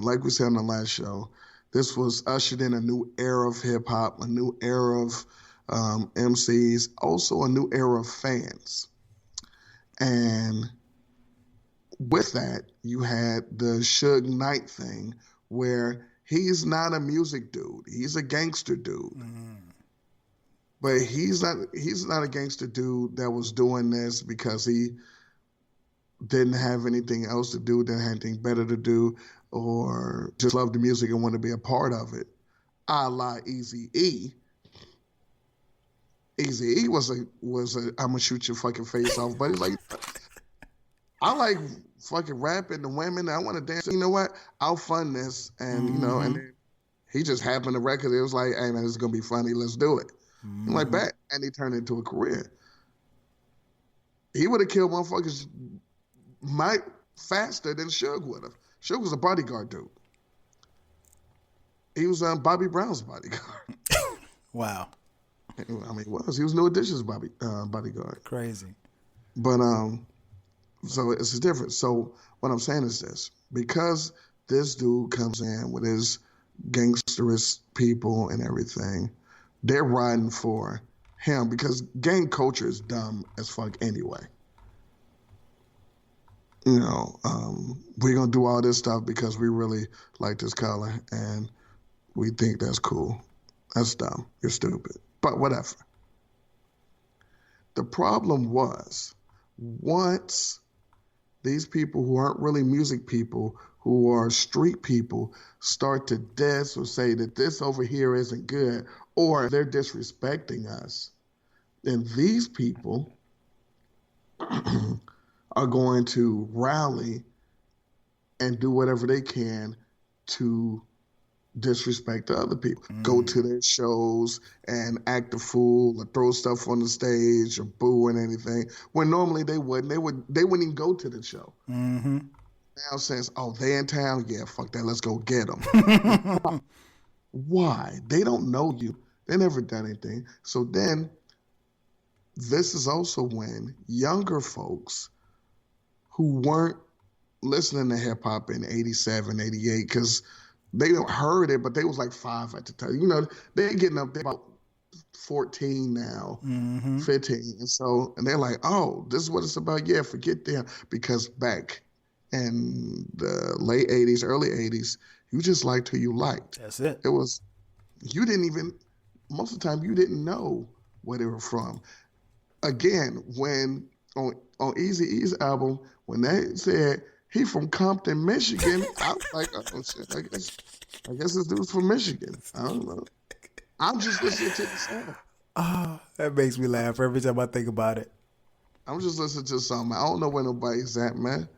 like we said on the last show, this was ushered in a new era of hip hop, a new era of MCs, also a new era of fans. And with that, you had the Suge Knight thing where he's not a music dude. He's a gangster dude. But he's not a gangster dude that was doing this because he didn't have anything else to do, didn't have anything better to do, or just loved the music and wanted to be a part of it. A la Eazy-E. Eazy-E was a I'm gonna shoot your fucking face off, but he's like, I like fucking rapping the women. I want to dance. You know what? I'll fund this, and you know, and then he just happened to record. It was like, hey man, this is gonna be funny. Let's do it. I'm like, bet, and he turned it into a career. He would have killed motherfuckers faster than Suge would have. Suge was a bodyguard dude. He was Bobby Brown's bodyguard. Wow. I mean, he was New Edition's bodyguard. Crazy. But so it's different. So what I'm saying is this: because this dude comes in with his gangsterous people and everything, they're riding for him because gang culture is dumb as fuck anyway. You know, we're going to do all this stuff because we really like this color and we think that's cool. That's dumb. You're stupid. But whatever. The problem was once these people who aren't really music people, who are street people, start to diss or say that this over here isn't good, or they're disrespecting us, then these people are going to rally and do whatever they can to disrespect the other people. Go to their shows and act a fool or throw stuff on the stage or boo and anything. When normally they wouldn't. They wouldn't even go to the show. Mm-hmm. Now since, oh, they in town, yeah, fuck that, let's go get them. Why? They don't know you. They never done anything. So then this is also when younger folks who weren't listening to hip hop in 87, 88, because they heard it, but they was like 5 at the time. You know, they're getting up, they're about 14 now, 15. And they're like, oh, this is what it's about. Yeah, forget them. Because back in the late 80s, early 80s, you just liked who you liked. That's it. It was, you didn't even, most of the time, you didn't know where they were from. Again, when on Eazy-E's album, when they said, he from Compton, Michigan. I was like, oh shit, I guess this dude's from Michigan. I don't know. I'm just listening to the song. Oh, that makes me laugh every time I think about it. I'm just listening to the song, man. I don't know where nobody's at, man.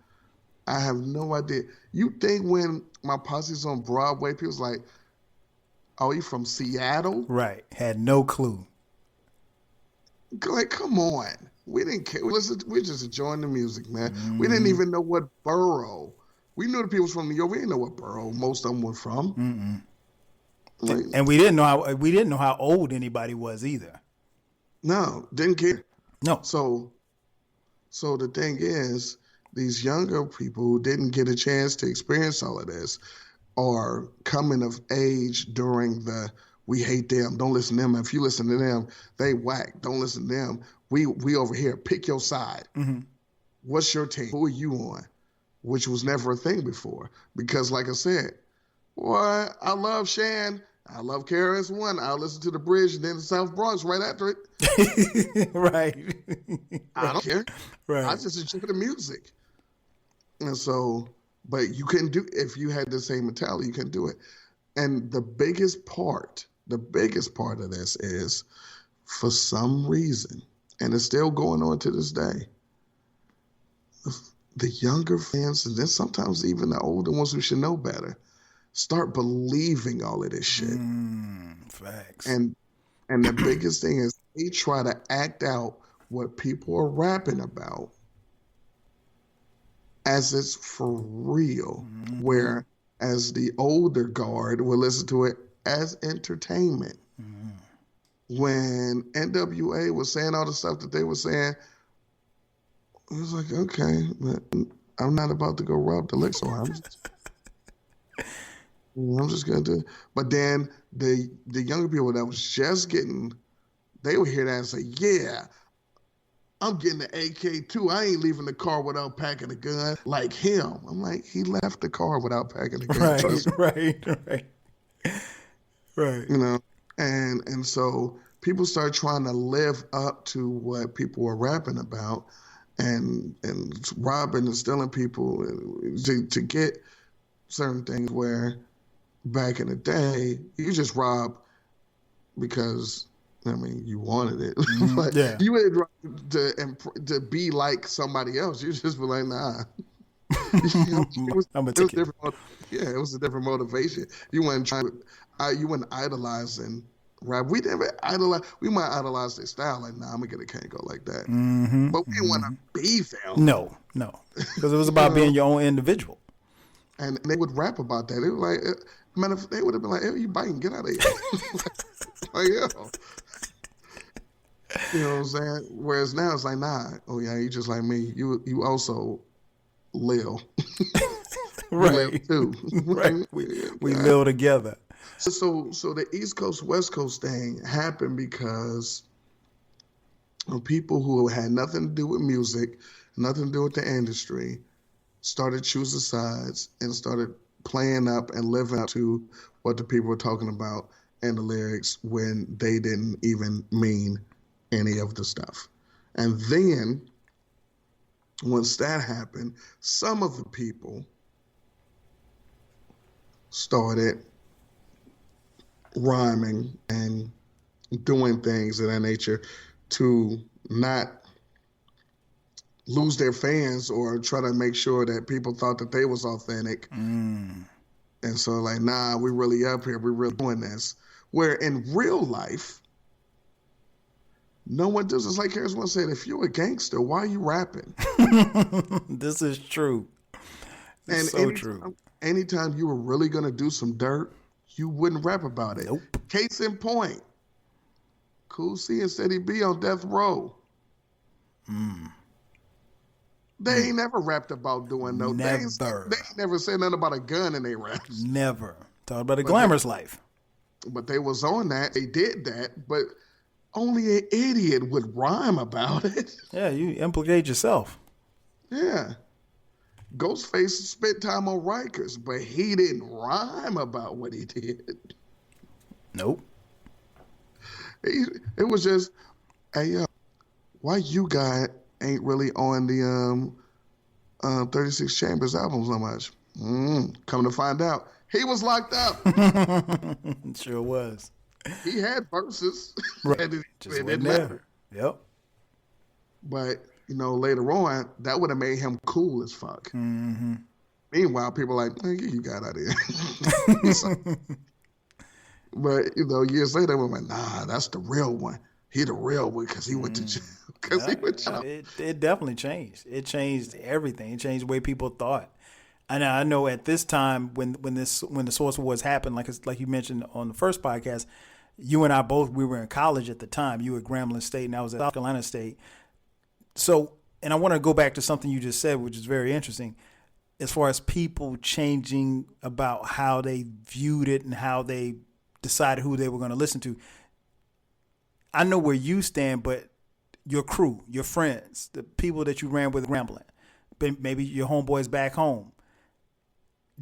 I have no idea. You think when my posse's on Broadway, people's like, oh, he from Seattle? Right. Had no clue. Like, come on. We didn't care. We just enjoying the music, man. We didn't even know what borough. We knew the people was from New York. We didn't know what borough most of them were from. Like, And we didn't know how old anybody was either. No, didn't care. No. So the thing is, these younger people who didn't get a chance to experience all of this are coming of age during the we hate them, don't listen to them. If you listen to them, they whack. Don't listen to them. We over here, pick your side. What's your team? Who are you on? Which was never a thing before. Because like I said, boy, I love Shan. I love KRS-One. I'll listen to The Bridge and then the South Bronx right after it. Right. I don't care. Right. I just enjoy the music. And so, but you couldn't do, if you had the same mentality, you couldn't do it. And the biggest part of this is, for some reason, and it's still going on to this day, the younger fans, and then sometimes even the older ones who should know better, start believing all of this shit. Facts. And the biggest thing is they try to act out what people are rapping about as it's for real, where as the older guard will listen to it as entertainment. When NWA was saying all the stuff that they were saying, it was like, okay, but I'm not about to go rob the liquor store. I'm just gonna do it. But then the younger people that was just getting, they would hear that and say, yeah, I'm getting the AK too. I ain't leaving the car without packing a gun like him. I'm like, he left the car without packing a gun. Right. You know, and so people start trying to live up to what people were rapping about, and robbing and stealing people to get certain things where back in the day, you just rob because, I mean, you wanted it. But yeah. You wouldn't rob to be like somebody else. You just be like, nah. It was different. Yeah, it was a different motivation. You weren't idolizing rap. We never idolize. We might idolize their style. Like, nah, I'm gonna get a can't go like that. But we didn't want to be them. No, because it was about being your own individual. And they would rap about that. It was like, man, if they would have been like, "Hey, you biting? Get out of here!" Like, yo. You know what I'm saying? Whereas now it's like, nah. Oh yeah, you just like me. You also Lil. Right. Lil too. Right. We live together. So the East Coast West Coast thing happened because of people who had nothing to do with music, nothing to do with the industry, started choosing sides and started playing up and living up to what the people were talking about in the lyrics when they didn't even mean any of the stuff. And then once that happened, some of the people started rhyming and doing things of that nature to not lose their fans or try to make sure that people thought that they was authentic. And so like, nah, we really up here. We really doing this. Where in real life, no one does. It's like Harris once said, if you're a gangster, why are you rapping? This is true. It's so true. Anytime you were really going to do some dirt, you wouldn't rap about it. Nope. Case in point, Cool C and Steady B on death row. They ain't never rapped about doing no things. They ain't never said nothing about a gun in their raps. Never. Talk about a glamorous life. But they was on that. They did that. But only an idiot would rhyme about it. Yeah, you implicate yourself. Yeah. Ghostface spent time on Rikers, but he didn't rhyme about what he did. Nope. It was just, hey, why you guy ain't really on the 36 Chambers album so much? Come to find out, he was locked up. Sure was. He had verses. Right. And it Just didn't there. matter. Yep. But, later on, that would have made him cool as fuck. Mm-hmm. Meanwhile, people are like, get you got out of here. So, but, years later, we're like, nah, that's the real one. He the real one because he went to jail. It definitely changed. It changed everything. It changed the way people thought. And I know at this time when the Source Wars happened, like you mentioned on the first podcast, you and I both, we were in college at the time. You were at Grambling State and I was at South Carolina State. So, and I want to go back to something you just said, which is very interesting, as far as people changing about how they viewed it and how they decided who they were going to listen to. I know where you stand, but your crew, your friends, the people that you ran with Grambling, maybe your homeboys back home,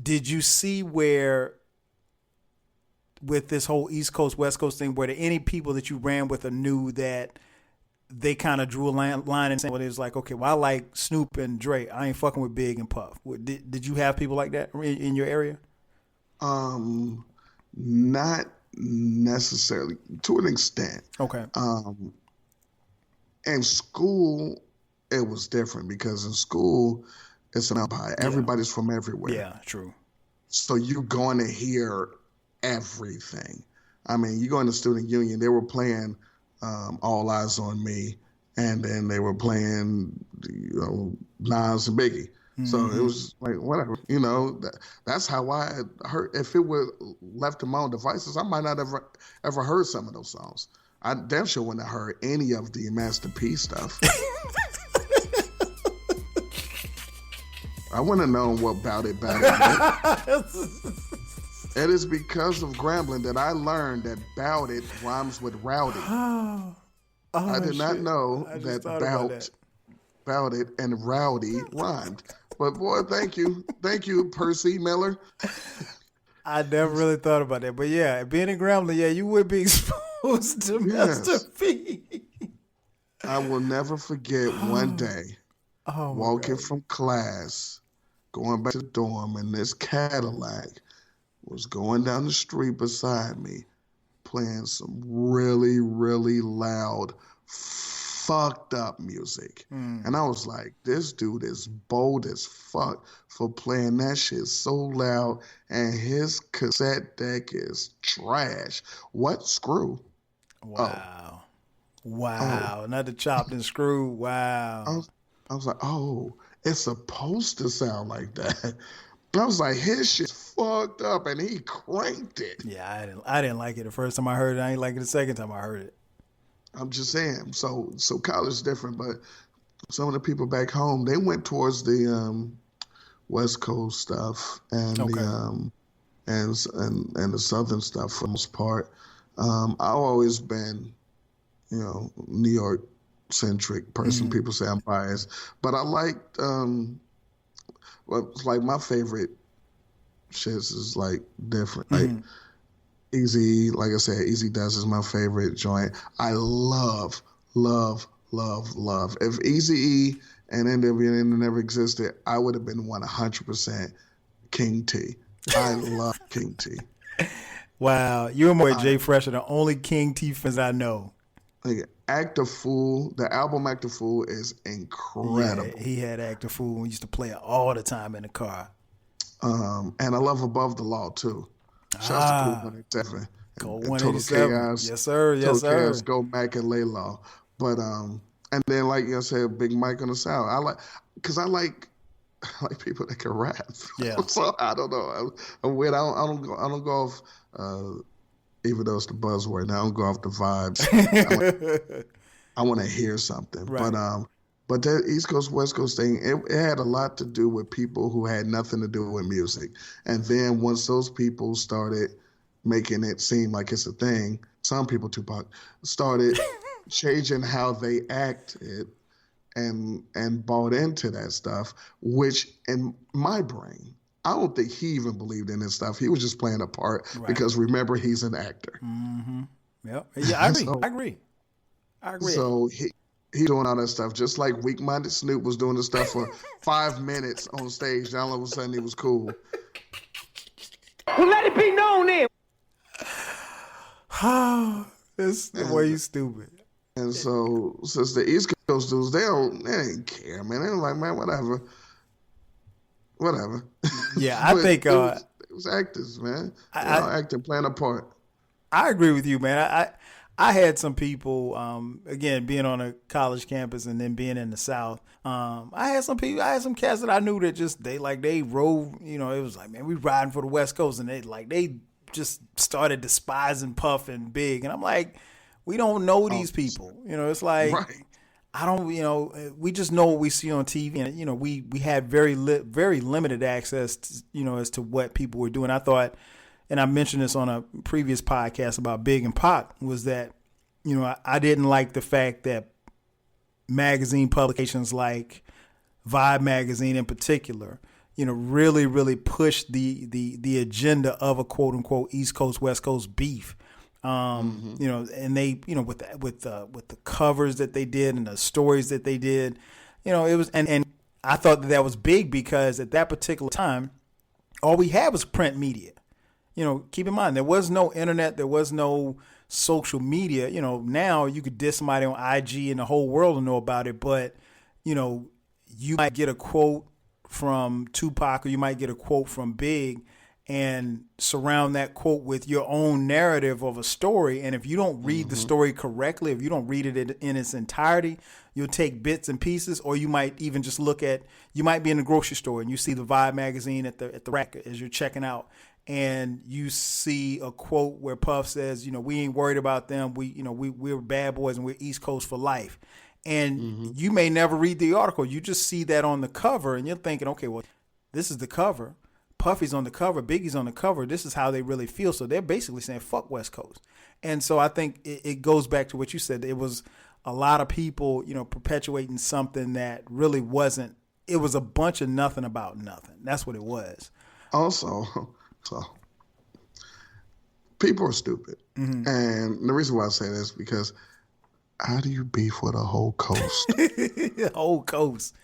did you see where, with this whole East Coast, West Coast thing, were there any people that you ran with or knew that they kind of drew a line and said, well, it was like, okay, well, I like Snoop and Dre. I ain't fucking with Big and Puff. Did you have people like that in your area? Not necessarily, to an extent. Okay. In school, it was different because in school, it's an empire. Yeah. Everybody's from everywhere. Yeah, true. So you're going to hear everything. I mean, you go in the student union, they were playing All Eyes on Me, and then they were playing, Nas and Biggie. Mm-hmm. So it was like, whatever, that's how I heard. If it were left to my own devices, I might not have ever heard some of those songs. I damn sure wouldn't have heard any of the Master P stuff. I wouldn't have known what Bout It meant. It is because of Grambling that I learned that Bout It rhymes with rowdy. I did not know that Bout It and rowdy rhymed. But boy, thank you, Percy Miller. I never really thought about that, but yeah, being in Grambling, you would be exposed to Master P. I will never forget one day walking from class, going back to the dorm, and this Cadillac was going down the street beside me, playing some really, really loud, fucked up music. And I was like, this dude is bold as fuck for playing that shit so loud, and his cassette deck is trash. What screw? Wow. Wow. Not the chopped and screw. Wow. I was like, oh, it's supposed to sound like that. I was like, his shit's fucked up, and he cranked it. Yeah, I didn't like it the first time I heard it. I ain't like it the second time I heard it. I'm just saying. So college is different, but some of the people back home, they went towards the West Coast stuff and the and the Southern stuff for the most part. I've always been, New York centric person. Mm-hmm. People say I'm biased, but I liked like my favorite shits is like different. Mm-hmm. Like Eazy-E, like I said, Eazy Does is my favorite joint. I love love. If Eazy-E and NWA never existed, I would have been 100% King T. I love King T. Wow, you and my Jay Fresh are the only King T fans I know. Like, Act a Fool, the album Act a Fool is incredible. Yeah, he had Act a Fool. We used to play it all the time in the car. And I love Above the Law too. Shouts to Cool 187. Cold and 187. Total Chaos. Yes, sir. Yes, Total sir. Chaos, Go Mac and Lay Law. But and then like I said, Big Mike on the South. I like people that can rap. Yeah. So I don't know. I'm weird. I don't go off. Even though it's the buzzword, now I don't go off the vibes. I want to hear something. Right. But that East Coast West Coast thing, it had a lot to do with people who had nothing to do with music. And then once those people started making it seem like it's a thing, some people, Tupac, started changing how they acted and bought into that stuff, which in my brain, I don't think he even believed in this stuff. He was just playing a part because remember, he's an actor. Mm-hmm. Yep. Yeah, I agree. I agree. So he doing all that stuff, just like Weak-Minded Snoop was doing the stuff for 5 minutes on stage. Now all of a sudden he was cool. Well, let it be known then. This the way you stupid. And so since the East Coast dudes, they ain't care, man. They're like, man, whatever. Yeah, I think it was actors, man. Acting, playing a part. I agree with you, man. I had some people, again, being on a college campus and then being in the South. I had some cats that I knew that just they rode. You know, it was like, man, we riding for the West Coast, and they just started despising Puff and Big, and I'm like, we don't know these people. You know, it's like. Right. I don't, we just know what we see on TV, and we had very limited access, to, as to what people were doing. I thought, and I mentioned this on a previous podcast about Big and Pac, was that, I didn't like the fact that magazine publications like Vibe magazine in particular, really, really pushed the agenda of a quote unquote East Coast West Coast beef. And they, with the covers that they did and the stories that they did, it was, and I thought that was big because at that particular time, all we had was print media. Keep in mind, there was no internet, there was no social media. Now you could diss somebody on IG and the whole world will know about it, but, you might get a quote from Tupac or you might get a quote from Big and surround that quote with your own narrative of a story. And if you don't read the story correctly, if you don't read it in its entirety, you'll take bits and pieces, or you might even just you might be in the grocery store and you see the Vibe magazine at the rack as you're checking out, and you see a quote where Puff says, we ain't worried about them. We're bad boys and we're East Coast for life. And you may never read the article. You just see that on the cover and you're thinking, okay, well, this is the cover. Puffy's on the cover, Biggie's on the cover. This is how they really feel. So they're basically saying, fuck West Coast. And so I think it goes back to what you said. It was a lot of people, perpetuating something that really wasn't. It was a bunch of nothing about nothing. That's what it was. Also, so people are stupid. Mm-hmm. And the reason why I say this is because how do you beef with a whole coast? The whole coast.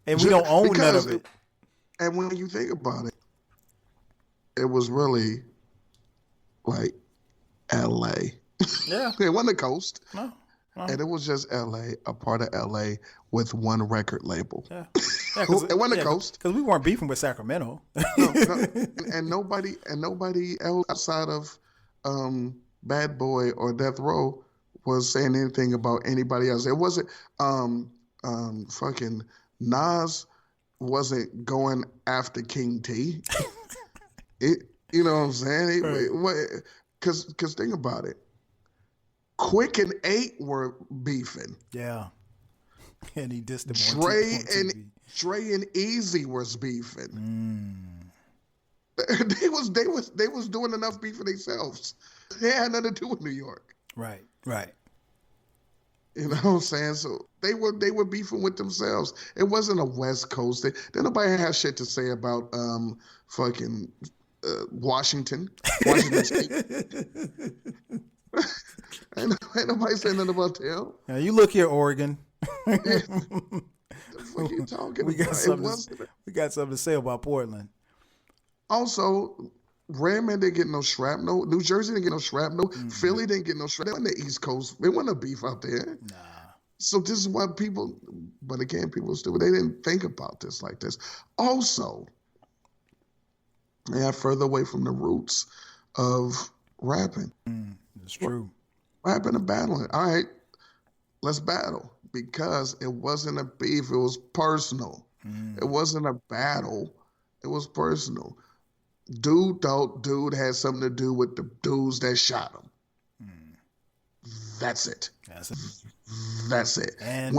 And we don't own none of it. And when you think about it, it was really like L.A. Yeah. It wasn't the coast. No. And it was just L.A., a part of L.A. with one record label. Yeah. It wasn't the coast. Because we weren't beefing with Sacramento. No, and nobody else outside of Bad Boy or Death Row was saying anything about anybody else. It wasn't fucking Nas wasn't going after King T. You know what I'm saying? Because think about it. Quick and 8 were beefing. Yeah. And he dissed them Dre and Eazy was beefing. They was doing enough beef for themselves. They had nothing to do with New York. Right. You know what I'm saying? So they were beefing with themselves. It wasn't a West Coast thing. Then nobody has shit to say about Washington State. Ain't nobody saying nothing about them. Now you look here, Oregon. Yeah. The fuck you talking we got about? something. We got something to say about Portland. Also, Redmond didn't get no shrapnel. New Jersey didn't get no shrapnel. Philly didn't get no shrapnel. They wasn't the East Coast. There wasn't a beef out there. Nah. So this is why people, but again, people are stupid. They didn't think about this like this. Also, they are further away from the roots of rapping. It's true. Rapping and battling. All right, let's battle. Because it wasn't a beef, it was personal. It wasn't a battle, it was personal. Dude thought dude had something to do with the dudes that shot him. That's it. That's it. And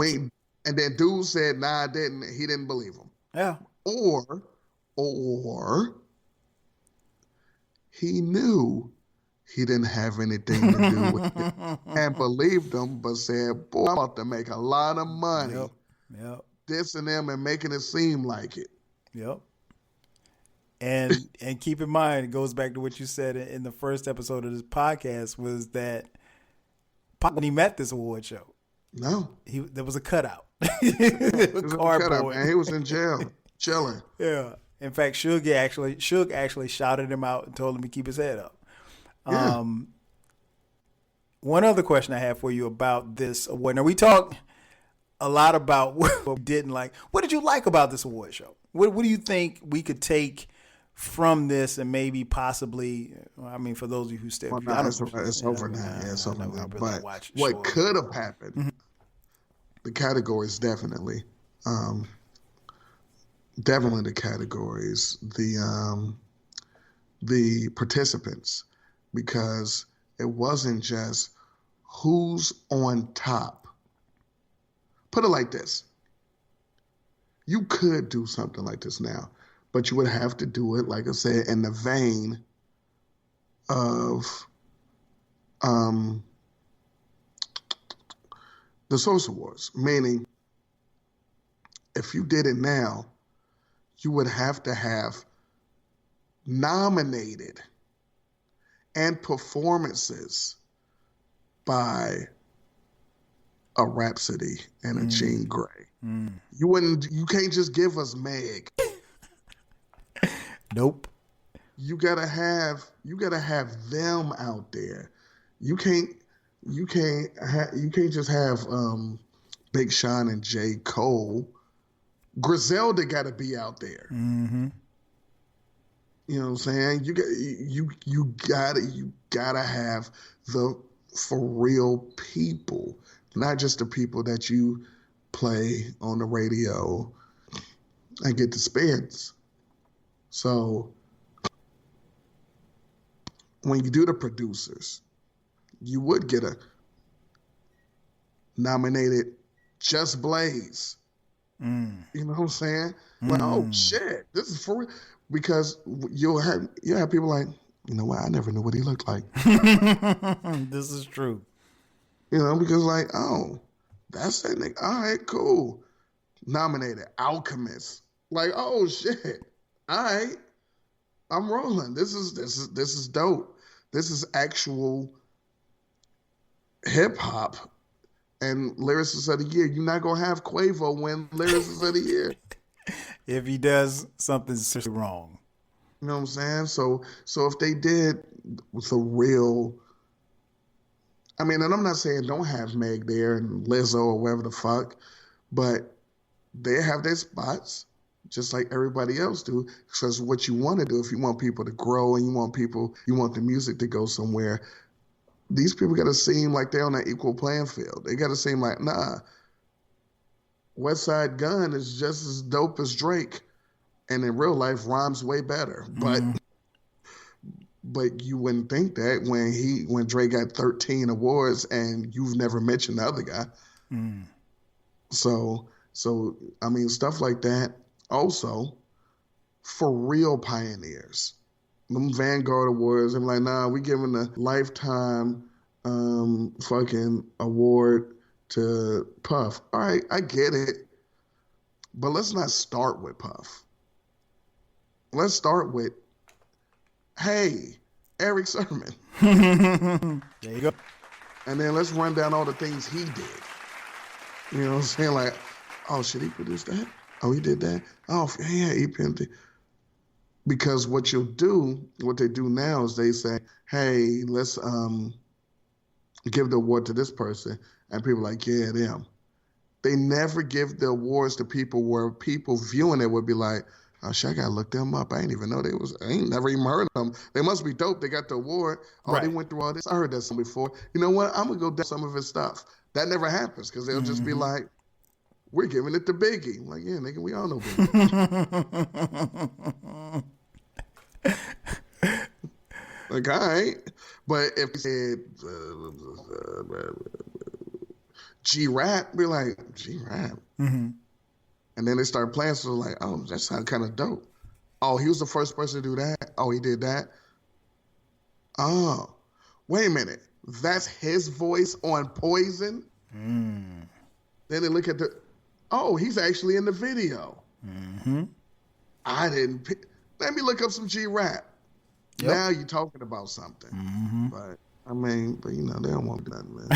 then dude said, nah, I didn't. He didn't believe him. yeah. Or he knew he didn't have anything to do with it and believed him, but said, boy, I'm about to make a lot of money. Yep. Dissing them and making it seem like it. Yep. And keep in mind, it goes back to what you said in the first episode of this podcast, was that when he met this award show, no, there was a cutout. It was a cutout, man. He was in jail, chilling. Yeah. In fact, Suge actually shouted him out and told him to keep his head up. Yeah. One other question I have for you about this award. Now, we talked a lot about what we didn't like. What did you like about this award show? What do you think we could take from this and maybe possibly, I mean, for those of you who still, it's over now. Yeah, it's over now. But what could have happened, the categories definitely. Definitely the categories, the participants, because it wasn't just who's on top. Put it like this. You could do something like this now, but you would have to do it, like I said, in the vein of the Source Awards, meaning if you did it now, you would have to have nominated and performances by a Rhapsody and a Jean Grey. You can't just give us Meg. Nope. You gotta have them out there. You can't just have Big Sean and J. Cole. Griselda got to be out there. Mm-hmm. You know what I'm saying? You gotta have the for real people, not just the people that you play on the radio and get the spins. So when you do the producers, you would get a nominated Just Blaze. You know what I'm saying? Like, oh shit, this is for real. Because you'll have people like, you know what, I never knew what he looked like. This is true. You know, because like, oh, that's that nigga. All right, cool. Nominated Alchemist. Like, oh shit. All right. I'm rolling. This is dope. This is actual hip hop. And Lyricist of the Year. You're not gonna have Quavo win Lyricist of the Year. If he does something seriously wrong. You know what I'm saying? So if they did with a real, I mean, and I'm not saying don't have Meg there and Lizzo or whatever the fuck, but they have their spots just like everybody else do. Because what you want to do, if you want people to grow and you want the music to go somewhere, these people got to seem like they're on an equal playing field. They got to seem like, nah, West Side Gun is just as dope as Drake, and in real life rhymes way better. But you wouldn't think that when Drake got 13 awards and you've never mentioned the other guy. So I mean, stuff like that. Also, for real pioneers. Them Vanguard Awards, I'm like, nah, we giving a lifetime fucking award to Puff. All right, I get it. But let's not start with Puff. Let's start with, hey, Eric Sermon. There you go. and then let's run down all the things he did. You know what I'm saying? Like, oh, should he produce that? Oh, he did that? Oh, yeah, he pimped it. Because what they do now is they say, hey, let's give the award to this person. And people are like, yeah, them. They never give the awards to people where people viewing it would be like, oh, shit, I got to look them up. I ain't even know I ain't never even heard of them. They must be dope. They got the award. Oh, right. They went through all this. I heard that song before. You know what? I'm going to go down some of his stuff. That never happens because they'll just be like, we're giving it to Biggie. I'm like, yeah, nigga, we all know Biggie. Like, all right. But if he said G-Rap, we're like, G-Rap. Mm-hmm. And then they start playing, so like, oh, that sounds kind of dope. Oh, he was the first person to do that? Oh, he did that? Oh, wait a minute. That's his voice on Poison? Mm. Then they look at he's actually in the video. Mm-hmm. I didn't pick. Let me look up some G-Rap. Yep. Now you're talking about something. Mm-hmm. But, you know, they don't want nothing, man.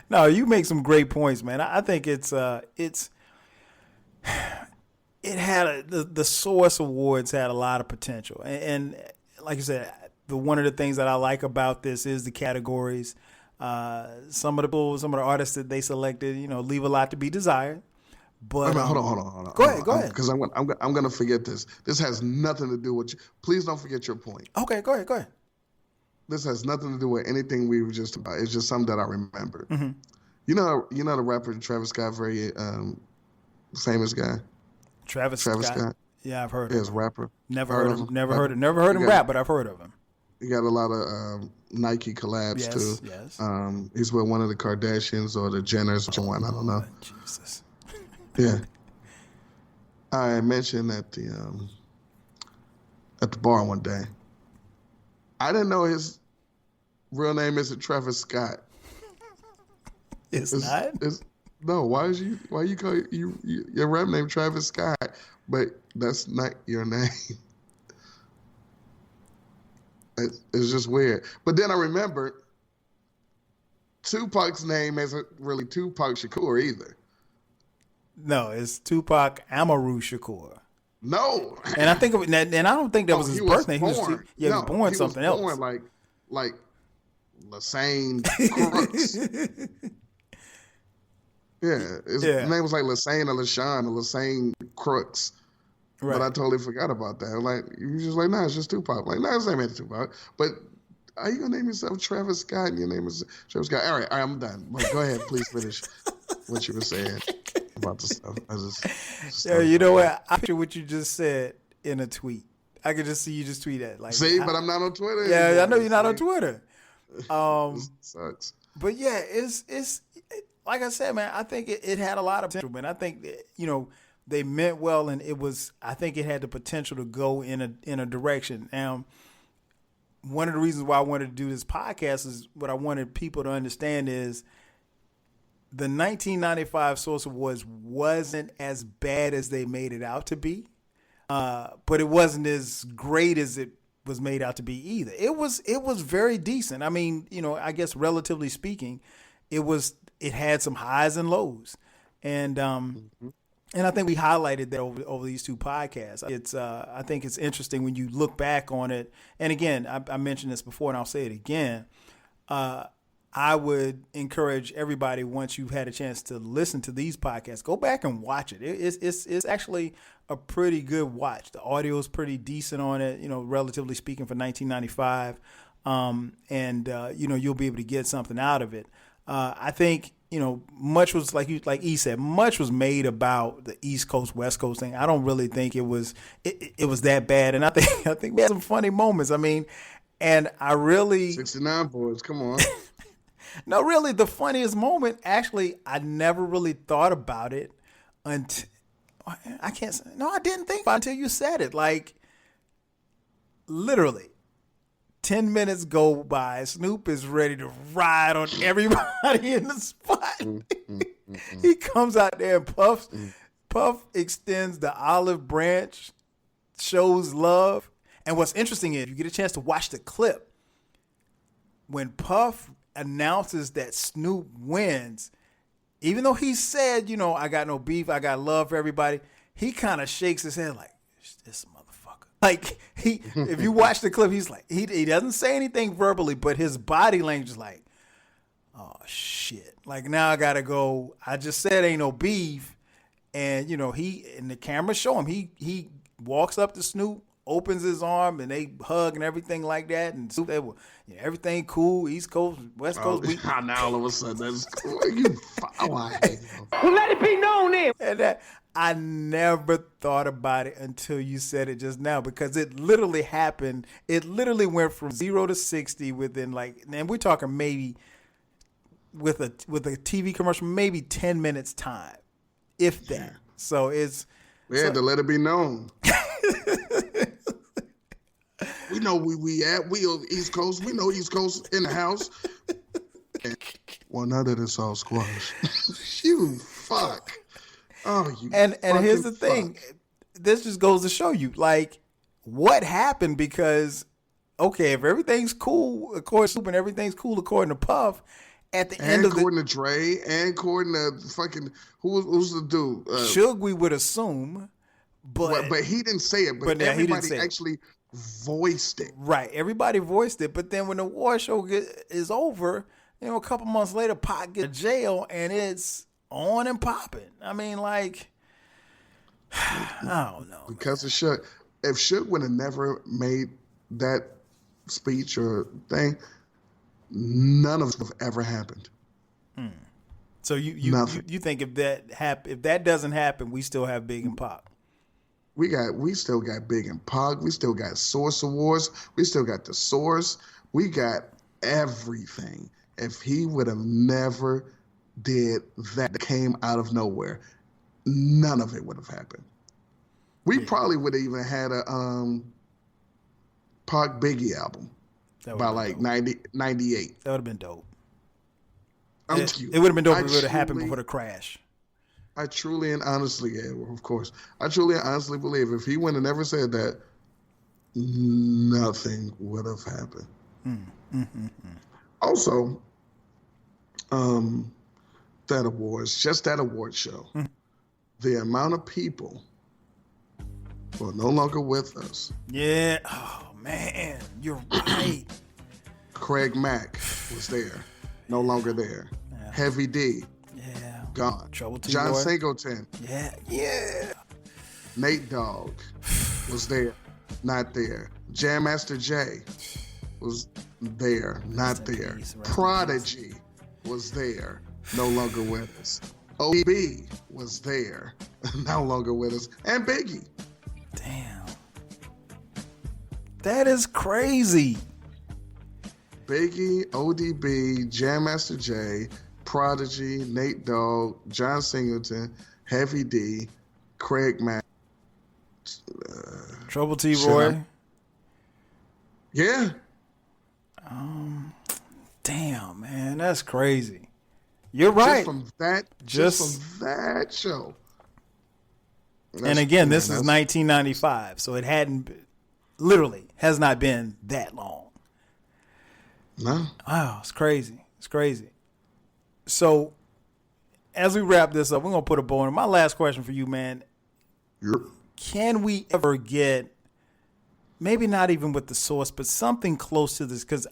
No, you make some great points, man. I think it had the Source Awards had a lot of potential, and like you said, one of the things that I like about this is the categories. Some of the artists that they selected, you know, leave a lot to be desired. But hold on. Go ahead. Because I'm gonna forget this. This has nothing to do with you. Please don't forget your point. Okay, go ahead. This has nothing to do with anything we were just about. It's just something that I remembered. Mm-hmm. You know the rapper Travis Scott, very famous guy. Travis Scott. Yeah, I've heard of him. He's a rapper. Never heard him rap, but I've heard of him. He got a lot of Nike collabs too. Yes. He's with one of the Kardashians or the Jenners or one. I don't know. Jesus. Yeah. I mentioned at the bar one day. I didn't know his real name isn't Travis Scott. It's not? No, why you call your rap name Travis Scott, but that's not your name. It's just weird. But then I remembered Tupac's name isn't really Tupac Shakur either. No, it's Tupac Amaru Shakur. No, and I think and I don't think that was his birthday. He was born something else. Born like Lassane Crooks. His name was like Lassane or LaShawn or Lassane Crooks. Right. But I totally forgot about that. Like you were just like, nah, it's just Tupac. Like, nah, it's not even Tupac. But are you gonna name yourself Travis Scott and your name is Travis Scott? All right, I'm done. But go ahead, please finish what you were saying about the stuff. You know what? I picture what you just said in a tweet. I could just see you just tweet that. Like, but I'm not on Twitter. Yeah, anymore. I know you're not on Twitter. This sucks. But yeah, it's like I said, man. I think it had a lot of potential, man. I think they meant well, and I think it had the potential to go in a direction. Now, one of the reasons why I wanted to do this podcast is what I wanted people to understand is the 1995 Source Awards wasn't as bad as they made it out to be, but it wasn't as great as it was made out to be either. It was very decent. I mean, I guess relatively speaking, it had some highs and lows, and I think we highlighted that over these two podcasts. I think it's interesting when you look back on it. And again, I mentioned this before, and I'll say it again. I would encourage everybody, once you've had a chance to listen to these podcasts, go back and watch it. It's actually a pretty good watch. The audio is pretty decent on it, relatively speaking, for 1995. You'll be able to get something out of it. I think, much was like E said, much was made about the East Coast, West Coast thing. I don't really think it was that bad. And I think we had some funny moments. I mean, and I really 69 boys, come on. No, really, the funniest moment, actually, I never really thought about it until I didn't think about it until you said it. Like, literally, 10 minutes go by, Snoop is ready to ride on everybody in the spot. He comes out there and Puff extends the olive branch, shows love. And what's interesting is, you get a chance to watch the clip, when Puff announces that Snoop wins, even though he said, I got no beef, I got love for everybody, he kind of shakes his head like, this motherfucker. Like, if you watch the clip, he's like, he doesn't say anything verbally, but his body language is like, oh, shit. Like, now I got to go. I just said ain't no beef. And, and the camera show him. He walks up to Snoop, opens his arm, and they hug and everything like that. And Snoop, they were, everything cool, East Coast, West Coast. Now all of a sudden, that's cool. Well, let it be known then. And that, I never thought about it until you said it just now, because it literally happened. It literally went from 0 to 60 within and we're talking maybe with a TV commercial, maybe 10 minutes time, if that. Yeah. So we had to let it be known. We know we on East Coast. We know East Coast in the house. Well, none of this all squash. You fuck. Oh, you. And here's the thing. This just goes to show you, what happened, because, okay, if everything's cool according to Snoop and everything's cool according to Puff, at the end of the... according to Dre, and according to fucking... Who's the dude? Suge, we would assume, but he didn't say it, but everybody actually voiced it. Right, everybody voiced it, but then when the war show is over, a couple months later, Pac gets jail, and it's on and popping. I mean, I don't know. Because of Suge. If Suge would have never made that speech or thing, none of it would have ever happened. So you think if that doesn't happen, we still have Big and Pac? We still got Big and Pac. We still got Source Awards. We still got the Source. We got everything. If he would have never did that came out of nowhere, none of it would have happened. We probably would have even had a Pac Biggie album by 98. That would have been dope. It would have been dope if it would have happened before the crash. I truly and honestly, of course, I truly and honestly believe if he wouldn't have never said that, nothing would have happened. Also, that award show, the amount of people who are no longer with us. Yeah. Oh, man. You're right. Craig Mack was there. No longer there. Yeah. Heavy D. Yeah. Gone. Trouble T. John Boy. Singleton. Yeah. Yeah. Nate Dogg was there. Not there. Jam Master Jay was there. Not there. Prodigy was there. No longer with us. OB was there. No longer with us. And Biggie. Damn. That is crazy. Biggie, ODB, Jam Master Jay, Prodigy, Nate Dogg, John Singleton, Heavy D, Craig Mack, Trouble T. Roy. Yeah. Damn, man, that's crazy. You're right. Just from that show. And again, this is 1995, so it has not been that long. No. Wow, it's crazy. It's crazy. So, as we wrap this up, we're going to put a bow on it. My last question for you, man. Yep. Can we ever get, maybe not even with the Source, but something close to this? Because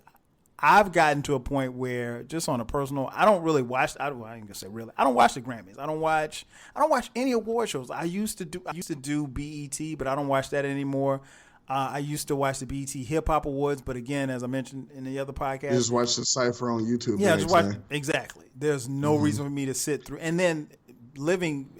I've gotten to a point where, just on a personal, I don't really watch. I ain't gonna say really. I don't watch the Grammys. I don't watch any award shows. I used to do BET, but I don't watch that anymore. I used to watch the BET Hip Hop Awards, but again, as I mentioned in the other podcast, you just watch the Cypher on YouTube. Yeah, just watch. Exactly. There's no reason for me to sit through. And then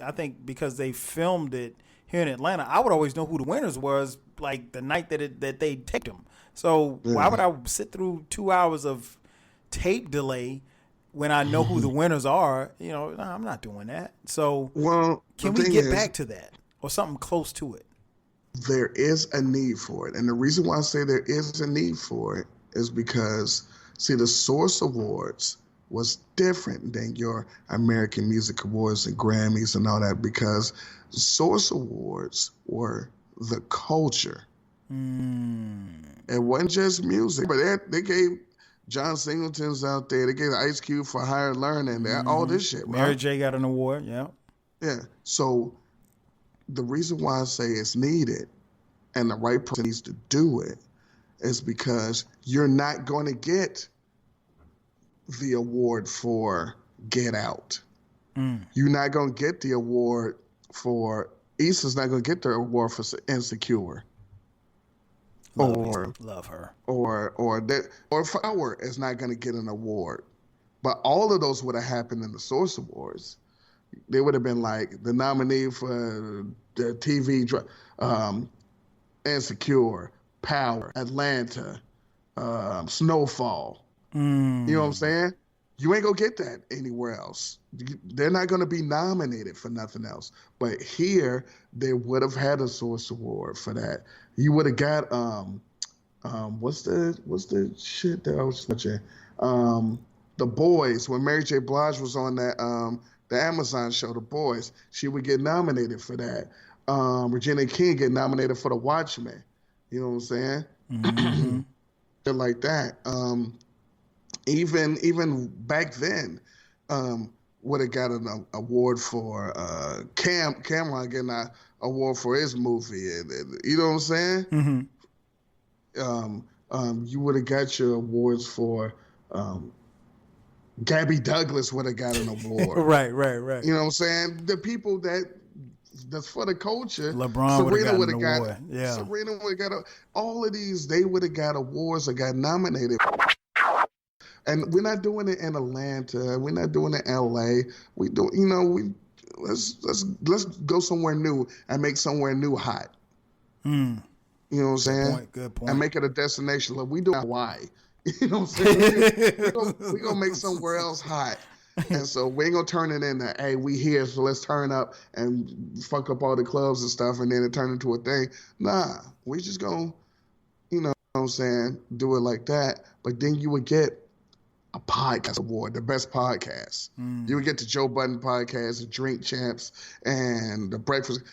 I think because they filmed it here in Atlanta, I would always know who the winners was, like the night that they taped them. So why would I sit through 2 hours of tape delay when I know who the winners are? I'm not doing that. So can we get back to that or something close to it? There is a need for it. And the reason why I say there is a need for it is because, see, the Source Awards was different than your American Music Awards and Grammys and all that, because the Source Awards were the culture. It wasn't just music, but they gave John Singleton's out there. They gave Ice Cube for higher learning. All this shit, bro. Mary J got an award. Yeah. Yeah. So the reason why I say it's needed and the right person needs to do it is because you're not going to get the award for Get Out. You're not going to get the award for Issa's not going to get the award for Insecure. Love her. Or Flower is not going to get an award. But all of those would have happened in the Source Awards. They would have been like the nominee for the TV, Insecure, Power, Atlanta, Snowfall. You know what I'm saying? You ain't gonna get that anywhere else. They're not gonna be nominated for nothing else. But here, they would have had a Source Award for that. You would have got what's the shit that I was watching? The Boys, when Mary J. Blige was on that the Amazon show, The Boys, she would get nominated for that. Regina King get nominated for The Watchmen. You know what I'm saying? Mm-hmm. Shit like that. Even back then, would have got an award for Cameron getting an award for his movie. And you know what I'm saying? Mm-hmm. You would have got your awards for Gabby Douglas would have got an award. Right. You know what I'm saying? The people that's for the culture. LeBron Serena would have got an award. Yeah. Serena would have got all of these. They would have got awards or got nominated. And we're not doing it in Atlanta. We're not doing it in LA. We do, let's go somewhere new and make somewhere new hot. You know what I'm saying? Good point. And make it a destination. Like we do Hawaii. You know what I'm saying? We're gonna make somewhere else hot. And so we ain't gonna turn it into, hey, we here, so let's turn up and fuck up all the clubs and stuff, and then it turn into a thing. Nah, we just gonna, you know what I'm saying, do it like that. But then you would get a podcast award, the best podcast. You would get the Joe Budden podcast, the Drink Champs, and the Breakfast,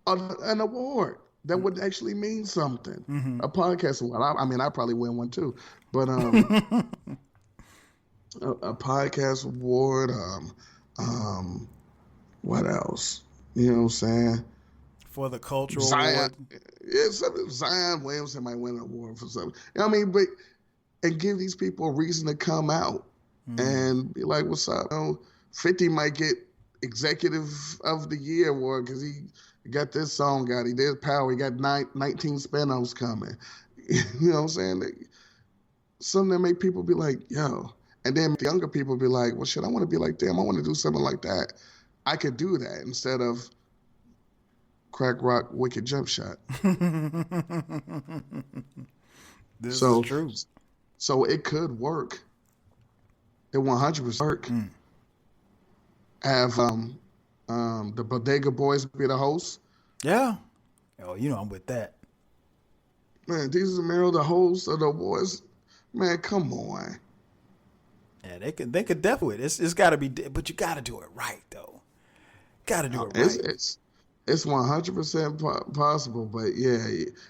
an award that would actually mean something. A podcast award. I mean, I probably win one too, but a podcast award. What else? You know what I'm saying? For the cultural Zion, award. Yeah, Zion Williamson might win an award for something. You know what I mean? But and give these people a reason to come out and be like, what's up? 50 might get Executive of the Year award because he got this song out. He did Power. He got 19 spin-offs coming. You know what I'm saying? Something that make people be like, yo. And then the younger people be like, well, shit, I want to be like them. I want to do something like that. I could do that instead of Crack Rock Wicked Jump Shot. This is true. So it could work. It 100% work. Have the Bodega Boys be the host. Yeah. Oh, I'm with that. Man, Jesus Romero, the host of the boys. Man, come on. Yeah, they could definitely. It's got to be, but you got to do it right though. Got to do it right. It's 100% possible, but yeah,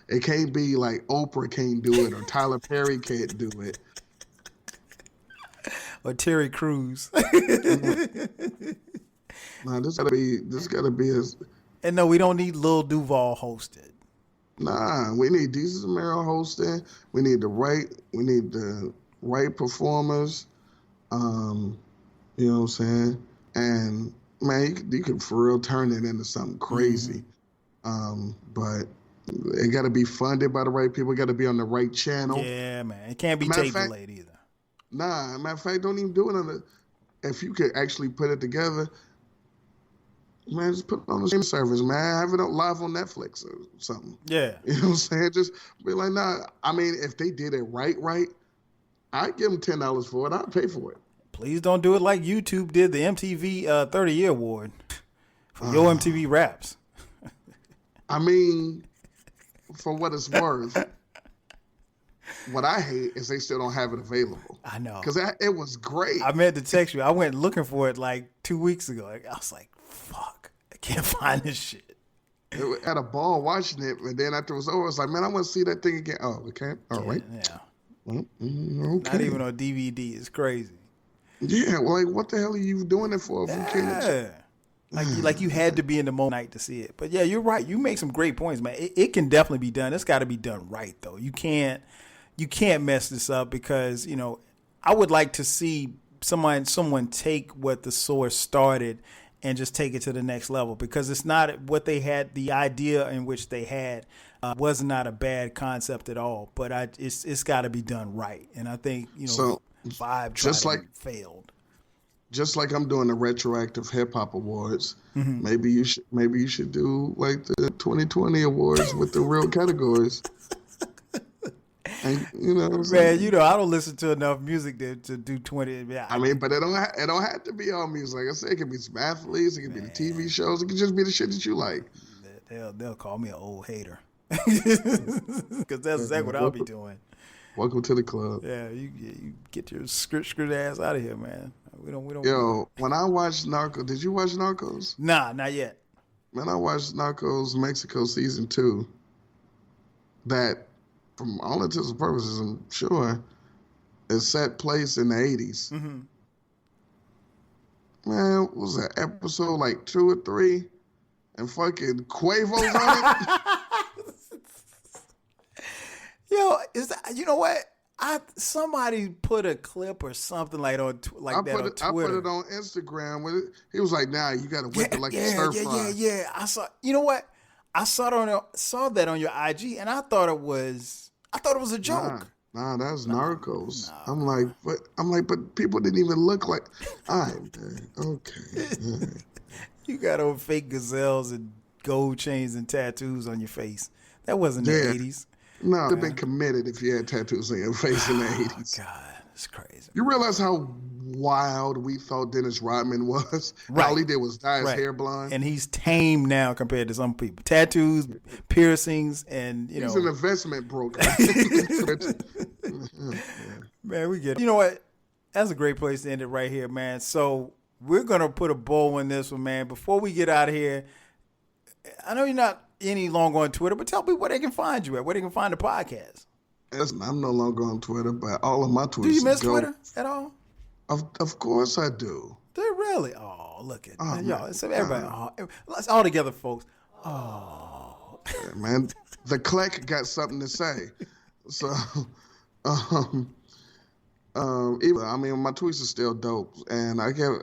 it can't be like Oprah can't do it or Tyler Perry can't do it. Or Terry Crews. Nah, this gotta be his. And no, we don't need Lil Duval hosted. Nah, we need Jesus Romero hosting. We need the right performers. You know what I'm saying? And man, you could for real turn it into something crazy. But it got to be funded by the right people. It got to be on the right channel. Yeah, man. It can't be tape delayed either. Nah, matter of fact, don't even do it if you could actually put it together, man, just put it on the streaming service, man. Have it live on Netflix or something. Yeah. You know what I'm saying? Just be like, nah. I mean, if they did it right, I'd give them $10 for it. I'd pay for it. Please don't do it like YouTube did the MTV 30-year award for Yo MTV Raps. I mean, for what it's worth, what I hate is they still don't have it available. I know. Because it was great. I meant to text you. I went looking for it like 2 weeks ago. I was like, fuck, I can't find this shit. At a ball watching it, and then after it was over, I was like, man, I want to see that thing again. Oh, we can't? All right. Yeah. Okay. Not even on DVD. It's crazy. Yeah, well, like, what the hell are you doing it for? If you can't... Like you had to be in the moment to see it. But yeah, you're right. You make some great points, man. It can definitely be done. It's got to be done right, though. You can't mess this up because, you know, I would like to see someone take what the source started and just take it to the next level, because it's not what they had. The idea in which they had was not a bad concept at all, but it's got to be done right. And I think, you know, So, Vibe just tried like and failed. just like I'm doing the retroactive hip hop awards, Mm-hmm. maybe you should do like the 2020 awards with the real categories. And you know what I'm saying? Man, you know, I don't listen to enough music to do 20. Yeah, I mean, but it don't have to be all music. Like I said, it could be some athletes, it could be the TV shows, it could just be the shit that you like. They'll call me an old hater because that's exactly what I'll be doing. Welcome to the club. Yeah, you get your skirt ass out of here, man. We don't. Yo, when I watched Narcos, did you watch Narcos? Nah, not yet. Man, I watched Narcos Mexico season 2. That, from all intents and purposes, I'm sure, is set place in the 80s. Mm-hmm. Man, what was that episode like 2 or 3? And fucking Quavo's on it? Yo, you know what? Somebody put a clip or something like on Twitter. I put it on Instagram with it. He was like, "Nah, you gotta whip it like a stir fry." Yeah. I saw. You know what? I saw that on your IG, and I thought it was a joke. Nah, that's Narcos. Nah. I'm like, but people didn't even look like. All right, man. Okay. Right. You got on fake gazelles and gold chains and tattoos on your face. That wasn't the 80s. No, it'd have been committed if you had tattoos on your face in the 80s. God, it's crazy. You realize how wild we thought Dennis Rodman was? Right. All he did was dye his hair blonde. And he's tame now compared to some people. Tattoos, piercings, and, you know. He's an investment broker. Man, we get it. You know what? That's a great place to end it right here, man. So we're going to put a bow on this one, man. Before we get out of here, I know you're not any longer on Twitter, but tell people where they can find you at, where they can find the podcast. Listen, I'm no longer on Twitter, but all of my tweets. Do you miss Twitter at all? Of course I do. Do you really? Oh, look at y'all. So everybody, let's all together, folks. Oh, yeah, man, the Clec got something to say. So, I mean, my tweets are still dope, and I got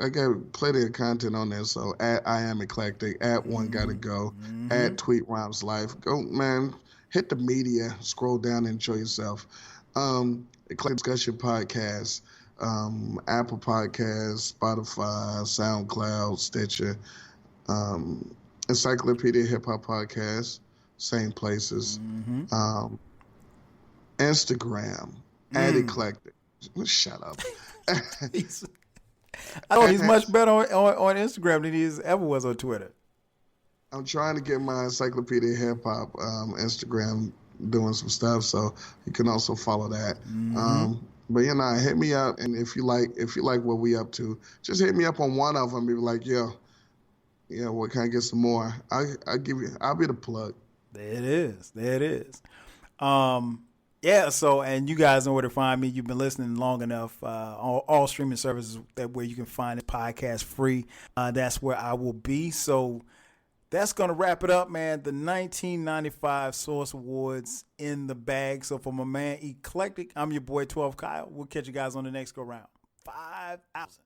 plenty of content on there. So at I am eclectic, at one gotta go, at Tweet Rhymes Life. Go, man. Hit the media, scroll down, and enjoy yourself. Eclectic Discussion Podcast, Apple Podcasts, Spotify, SoundCloud, Stitcher, Encyclopedia Hip Hop Podcast, same places. Instagram, at Eclectic. Shut up. He's much better on Instagram than he ever was on Twitter. I'm trying to get my Encyclopedia Hip Hop Instagram doing some stuff, so you can also follow that. But you know, hit me up, and if you like what we up to, just hit me up on one of them. Be like, yo, what can I get some more? I'll be the plug. There it is. Yeah, so, and you guys know where to find me. You've been listening long enough. All streaming services where you can find the podcast free. That's where I will be. So that's going to wrap it up, man. The 1995 Source Awards in the bag. So for my man Eclectic, I'm your boy 12 Kyle. We'll catch you guys on the next go round. 5,000.